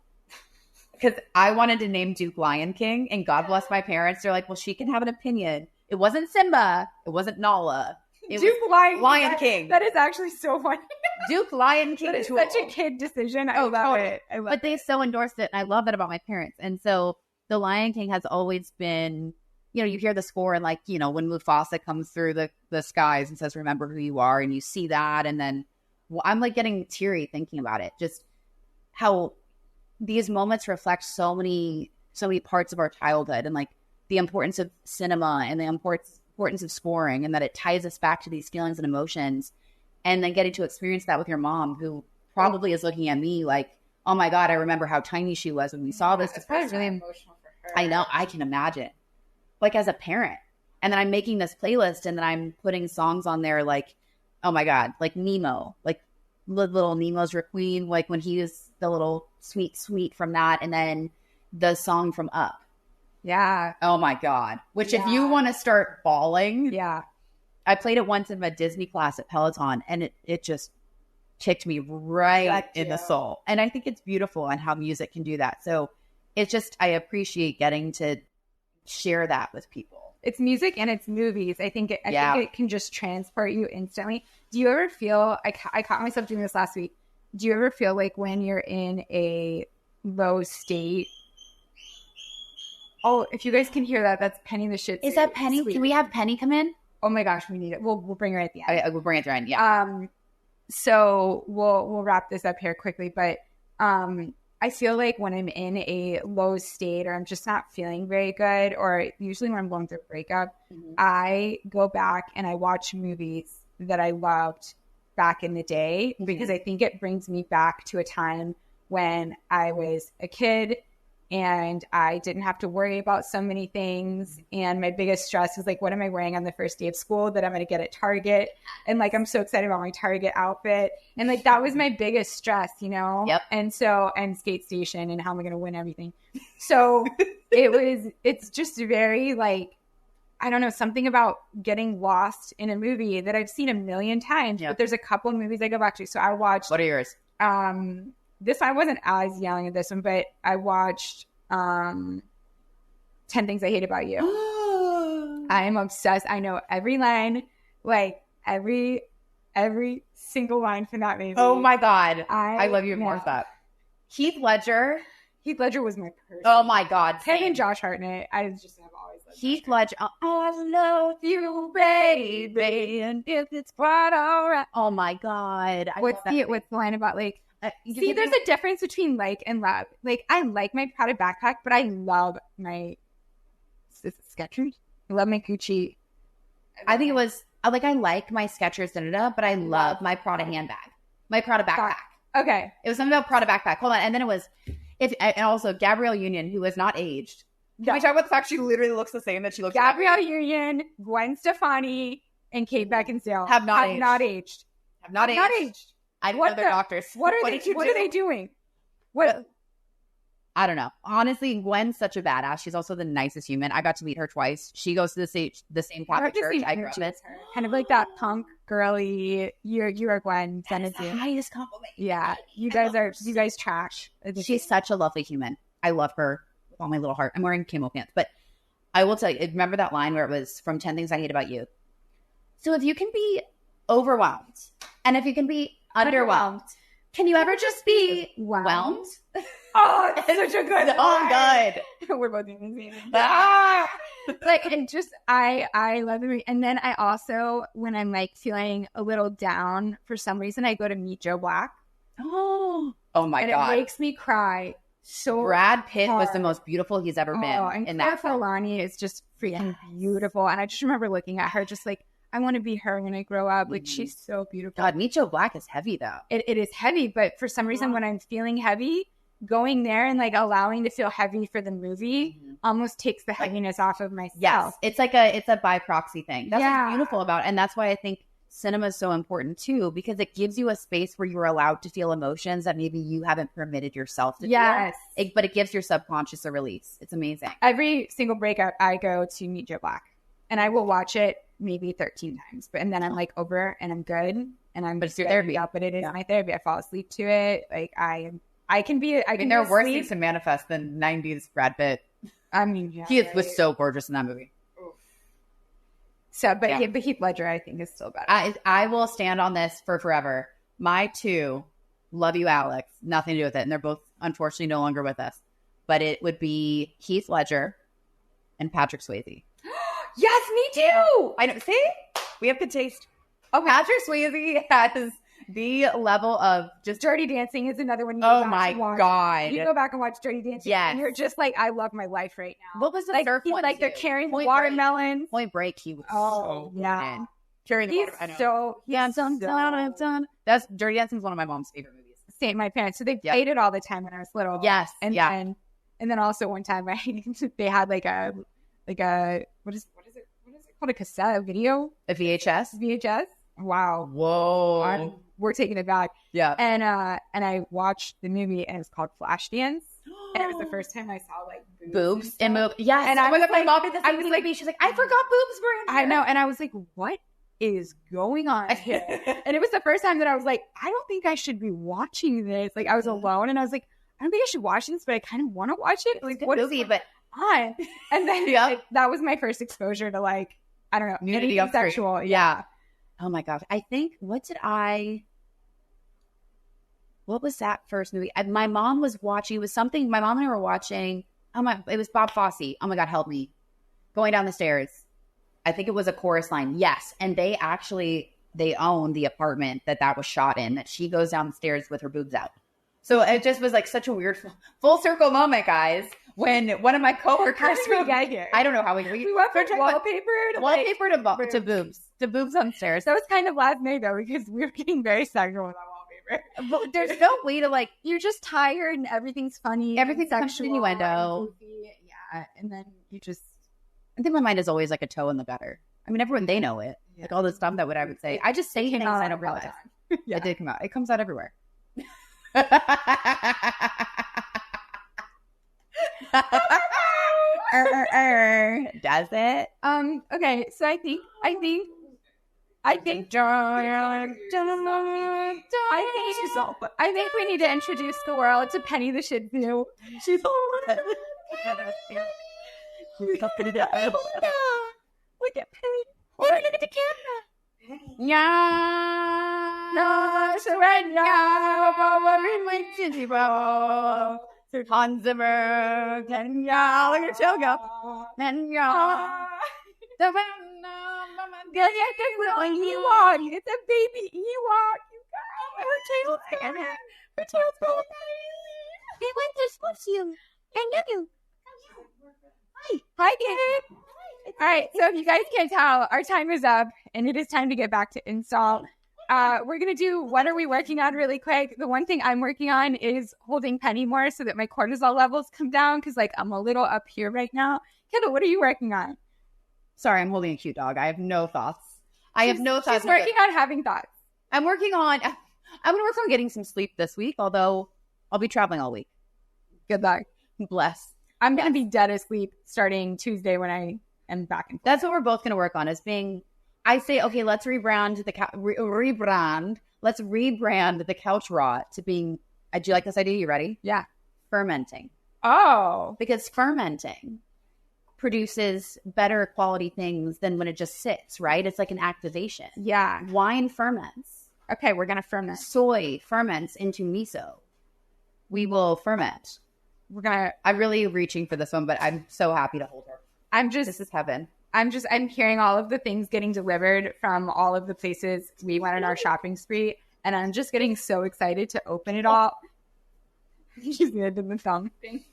Because I wanted to name Duke Lion King, and God bless my parents. They're like, well, she can have an opinion. It wasn't Simba. It wasn't Nala. It Duke was Lion King. That is actually so funny. Duke Lion King. That is Tool. such a kid decision. I love it. But they so endorsed it, and I love that about my parents. And so The Lion King has always been, you know, you hear the score, and like, you know, when Mufasa comes through the skies and says, remember who you are, and you see that, and then I'm like getting teary thinking about it. Just how these moments reflect so many parts of our childhood, and like the importance of cinema and the importance of scoring, and that it ties us back to these feelings and emotions. And then getting to experience that with your mom, who probably is looking at me like, oh my God, I remember how tiny she was when we saw this. It's probably really emotional for her. I know, I can imagine. Like as a parent. And then I'm making this playlist, and then I'm putting songs on there like, oh my God, like Nemo, like little Nemo's Requiem, like when he was the little sweet from that. And then the song from Up. Yeah. Oh my God. Which if you want to start bawling. Yeah. I played it once in my Disney class at Peloton, and it just kicked me right in the soul. And I think it's beautiful and how music can do that. So it's just, I appreciate getting to share that with people. It's music and it's movies. I think it can just transport you instantly. Do you ever feel, I caught myself doing this last week. Do you ever feel like when you're in a low state? Oh, if you guys can hear that, that's Penny the Shih Tzu. Is that Penny? Sweet. Can we have Penny come in? Oh my gosh, we need it. We'll bring her at the end. We'll bring it at the end, yeah. So we'll wrap this up here quickly, but I feel like when I'm in a low state, or I'm just not feeling very good, or usually when I'm going through a breakup, I go back and I watch movies that I loved back in the day because I think it brings me back to a time when I was a kid and I didn't have to worry about so many things. And my biggest stress was like, what am I wearing on the first day of school that I'm going to get at Target? And like, I'm so excited about my Target outfit. And like, that was my biggest stress, you know? Yep. And so, and Skate Station and how am I going to win everything? So it's just very like, I don't know, something about getting lost in a movie that I've seen a million times, Yep. but there's a couple of movies I go back to. So I watched, What are yours? this, I wasn't as young at this one, but I watched 10 Things I Hate About You. I am obsessed. I know every line, like every single line from that movie. Oh my God. I love you more for that. Heath Ledger. Heath Ledger was my person. Oh my God. Him and Josh Hartnett. I just have always loved Heath Ledger. I love you, baby. And if it's quite all right. Oh my God. What's the line about like, see, there's a difference between like and love. Like, I like my Prada backpack, but I love my Skechers. I love my Gucci. I think it was like I like my Skechers, but I love my Prada handbag, my Prada backpack. Okay, it was something about Prada backpack. Hold on, and then it was, and also Gabrielle Union, who was not aged. Can we talk about the fact she literally looks the same that she looks? Gabrielle Union, Gwen Stefani, and Kate Beckinsale have not aged. Have not aged. I didn't know they're doctors. What are they doing? What? I don't know. Honestly, Gwen's such a badass. She's also the nicest human. I got to meet her twice. She goes to the same Catholic church I grew up in. Kind of like that punk girly. You are Gwen. That's the highest compliment. Yeah, you guys trash. She's such a lovely human. I love her with all my little heart. I'm wearing camo pants, but I will tell you. Remember that line where it was from 10 Things I Hate About You. So if you can be overwhelmed, and if you can be underwhelmed, can you ever just be whelmed? Oh, it's such a good line. Good. We're both doing the same thing. Like, and just, I love the movie. And then I also, when I'm like feeling a little down for some reason, I go to Meet Joe Black. Oh my God. God. It makes me cry so Brad Pitt hard. was the most beautiful he's ever been. And in Claire that film. Forlani is just freaking beautiful. And I just remember looking at her just like, I want to be her when I grow up. Like, she's so beautiful. God, Meet Joe Black is heavy, though. It is heavy, but for some reason, when I'm feeling heavy, going there and, like, allowing to feel heavy for the movie almost takes the heaviness off of myself. Yes, it's a by proxy thing. That's what's beautiful about it. And that's why I think cinema is so important, too, because it gives you a space where you're allowed to feel emotions that maybe you haven't permitted yourself to feel. But it gives your subconscious a release. It's amazing. Every single breakup, I go to Meet Joe Black, and I will watch it maybe 13 times, and then I'm like over and I'm good, and I'm but it's your therapy. Yeah, but it is my therapy. I fall asleep to it. Like I can be. I mean, there are worse things to manifest than 90s Brad Pitt. I mean, yeah, he was so gorgeous in that movie. So, but Heath Ledger, I think, is still better. I will stand on this for forever. My two, love you, Alex. Nothing to do with it, and they're both unfortunately no longer with us. But it would be Heath Ledger and Patrick Swayze. Yes, me too. I know. See, we have good taste. Oh, Patrick Swayze has the level of just Dirty Dancing is another one. Oh my God! You go back and watch Dirty Dancing, and you're just like, I love my life right now. What was the surf one? Like they're carrying watermelons. Point Break. He was so yeah. Carrying the watermelon. That's Dirty Dancing is one of my mom's favorite movies. Same, my parents. So they played it all the time when I was little. Yes, and then also one time they had like a what is it called, a cassette, a video, a VHS. Wow. Whoa. We're taking it back. Yeah. And I watched the movie, and it was called Flashdance. And it was the first time I saw like boobs and move. Yes. And I was like, my mom did the same thing with me. She's like, I forgot boobs were in here. I know. And I was like, what is going on here? And it was the first time that I was like, I don't think I should be watching this. Like, I was alone, and I was like, I don't think I should watch this, but I kind of want to watch it. Like, what movie? But on. And then that was my first exposure to, like, I don't know, nudity of sexual. Yeah. Oh my gosh. I think, what was that first movie? My mom was watching, it was something, my mom and I were watching, it was Bob Fosse. Oh my God, help me. Going down the stairs. I think it was a chorus line. Yes. And they own the apartment that was shot in, that she goes down the stairs with her boobs out. So it just was like such a weird full circle moment, guys. when one of my coworkers How did we get here? I don't know how we went from wallpaper to boobs upstairs. That was kind of last night though, because we were getting very sexual with that wallpaper. But there's no way to like. You're just tired and everything's funny. Everything's sexual, innuendo. Yeah, and then you just. I think my mind is always like a toe in the gutter. I mean, everyone, they know it. Yeah. Like all the stuff that I would say. I just say things I don't realize. Yeah. It did come out. It comes out everywhere. Does it? Okay, so I think we need to introduce the world to Penny the Shih Tzu. She's all Look at Penny. Look at the camera. Yeah. No, surrender. Hans Zimmer. Kenya. Look at Choga. Kenya. The Ewok. It's a baby Ewok. You guys. Her tail's going. He went to squish you. And you. Hi, Gabe. All right, so if you guys can't tell, our time is up, and it is time to get back to install. We're going to do what are we working on really quick. The one thing I'm working on is holding Penny more so that my cortisol levels come down, because like I'm a little up here right now. Kendall, what are you working on? Sorry, I'm holding a cute dog. I have no thoughts. She's working on having thoughts. I'm going to work on getting some sleep this week, although I'll be traveling all week. Good luck. Bless. I'm going to be dead asleep starting Tuesday when I am back and forth. That's what we're both going to work on is I say, okay, let's rebrand the couch rot to being, do you like this idea? You ready? Yeah. Fermenting. Oh. Because fermenting produces better quality things than when it just sits, right? It's like an activation. Yeah. Wine ferments. Okay, we're going to ferment. Soy ferments into miso. We will ferment. I'm really reaching for this one, but I'm so happy to hold her. This is heaven. I'm hearing all of the things getting delivered from all of the places we went on our shopping spree, and I'm just getting so excited to open it all. She's gonna do the thumb thing.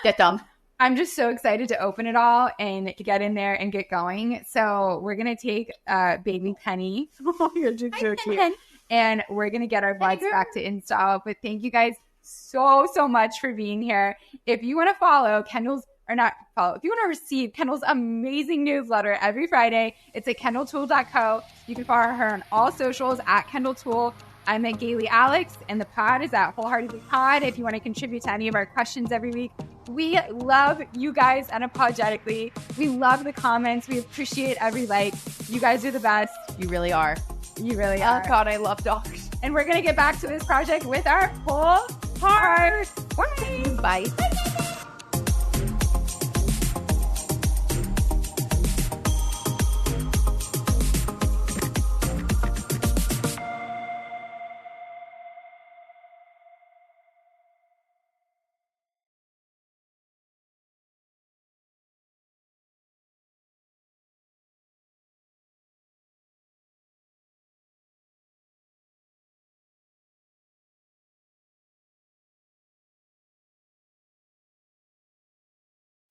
Get dumb. I'm just so excited to open it all and get in there and get going. So we're gonna take baby Penny. You're just so cute. And we're gonna get our buds back to install. But thank you guys so much for being here. If you want to follow if you want to receive Kendall's amazing newsletter every Friday, it's at kendalltool.co. You can follow her on all socials at kendalltool. I'm at Galey Alex, and the pod is at Wholeheartedly Pod. If you want to contribute to any of our questions every week, we love you guys unapologetically. We love the comments. We appreciate every like. You guys are the best. You really are. You really are. Oh God, I love dogs. And we're going to get back to this project with our whole heart. Bye.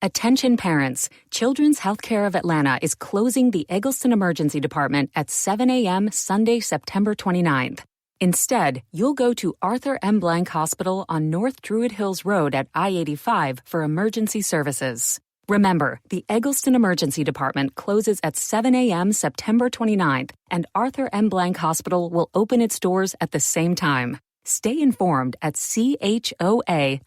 Attention parents, Children's Healthcare of Atlanta is closing the Eggleston Emergency Department at 7 a.m. Sunday, September 29th. Instead, you'll go to Arthur M. Blank Hospital on North Druid Hills Road at I-85 for emergency services. Remember, the Eggleston Emergency Department closes at 7 a.m. September 29th, and Arthur M. Blank Hospital will open its doors at the same time. Stay informed at choa.org.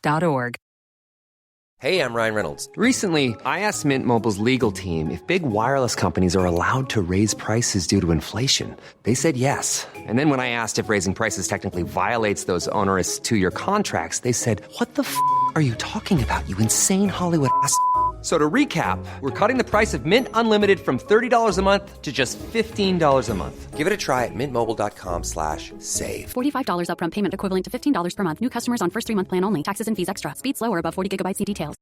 Hey, I'm Ryan Reynolds. Recently, I asked Mint Mobile's legal team if big wireless companies are allowed to raise prices due to inflation. They said yes. And then when I asked if raising prices technically violates those onerous two-year contracts, they said, "What the f*** are you talking about, you insane Hollywood ass?" So to recap, we're cutting the price of Mint Unlimited from $30 a month to just $15 a month. Give it a try at mintmobile.com/save. $45 upfront payment equivalent to $15 per month. New customers on first 3-month plan only. Taxes and fees extra. Speed slower above 40 gigabytes. See details.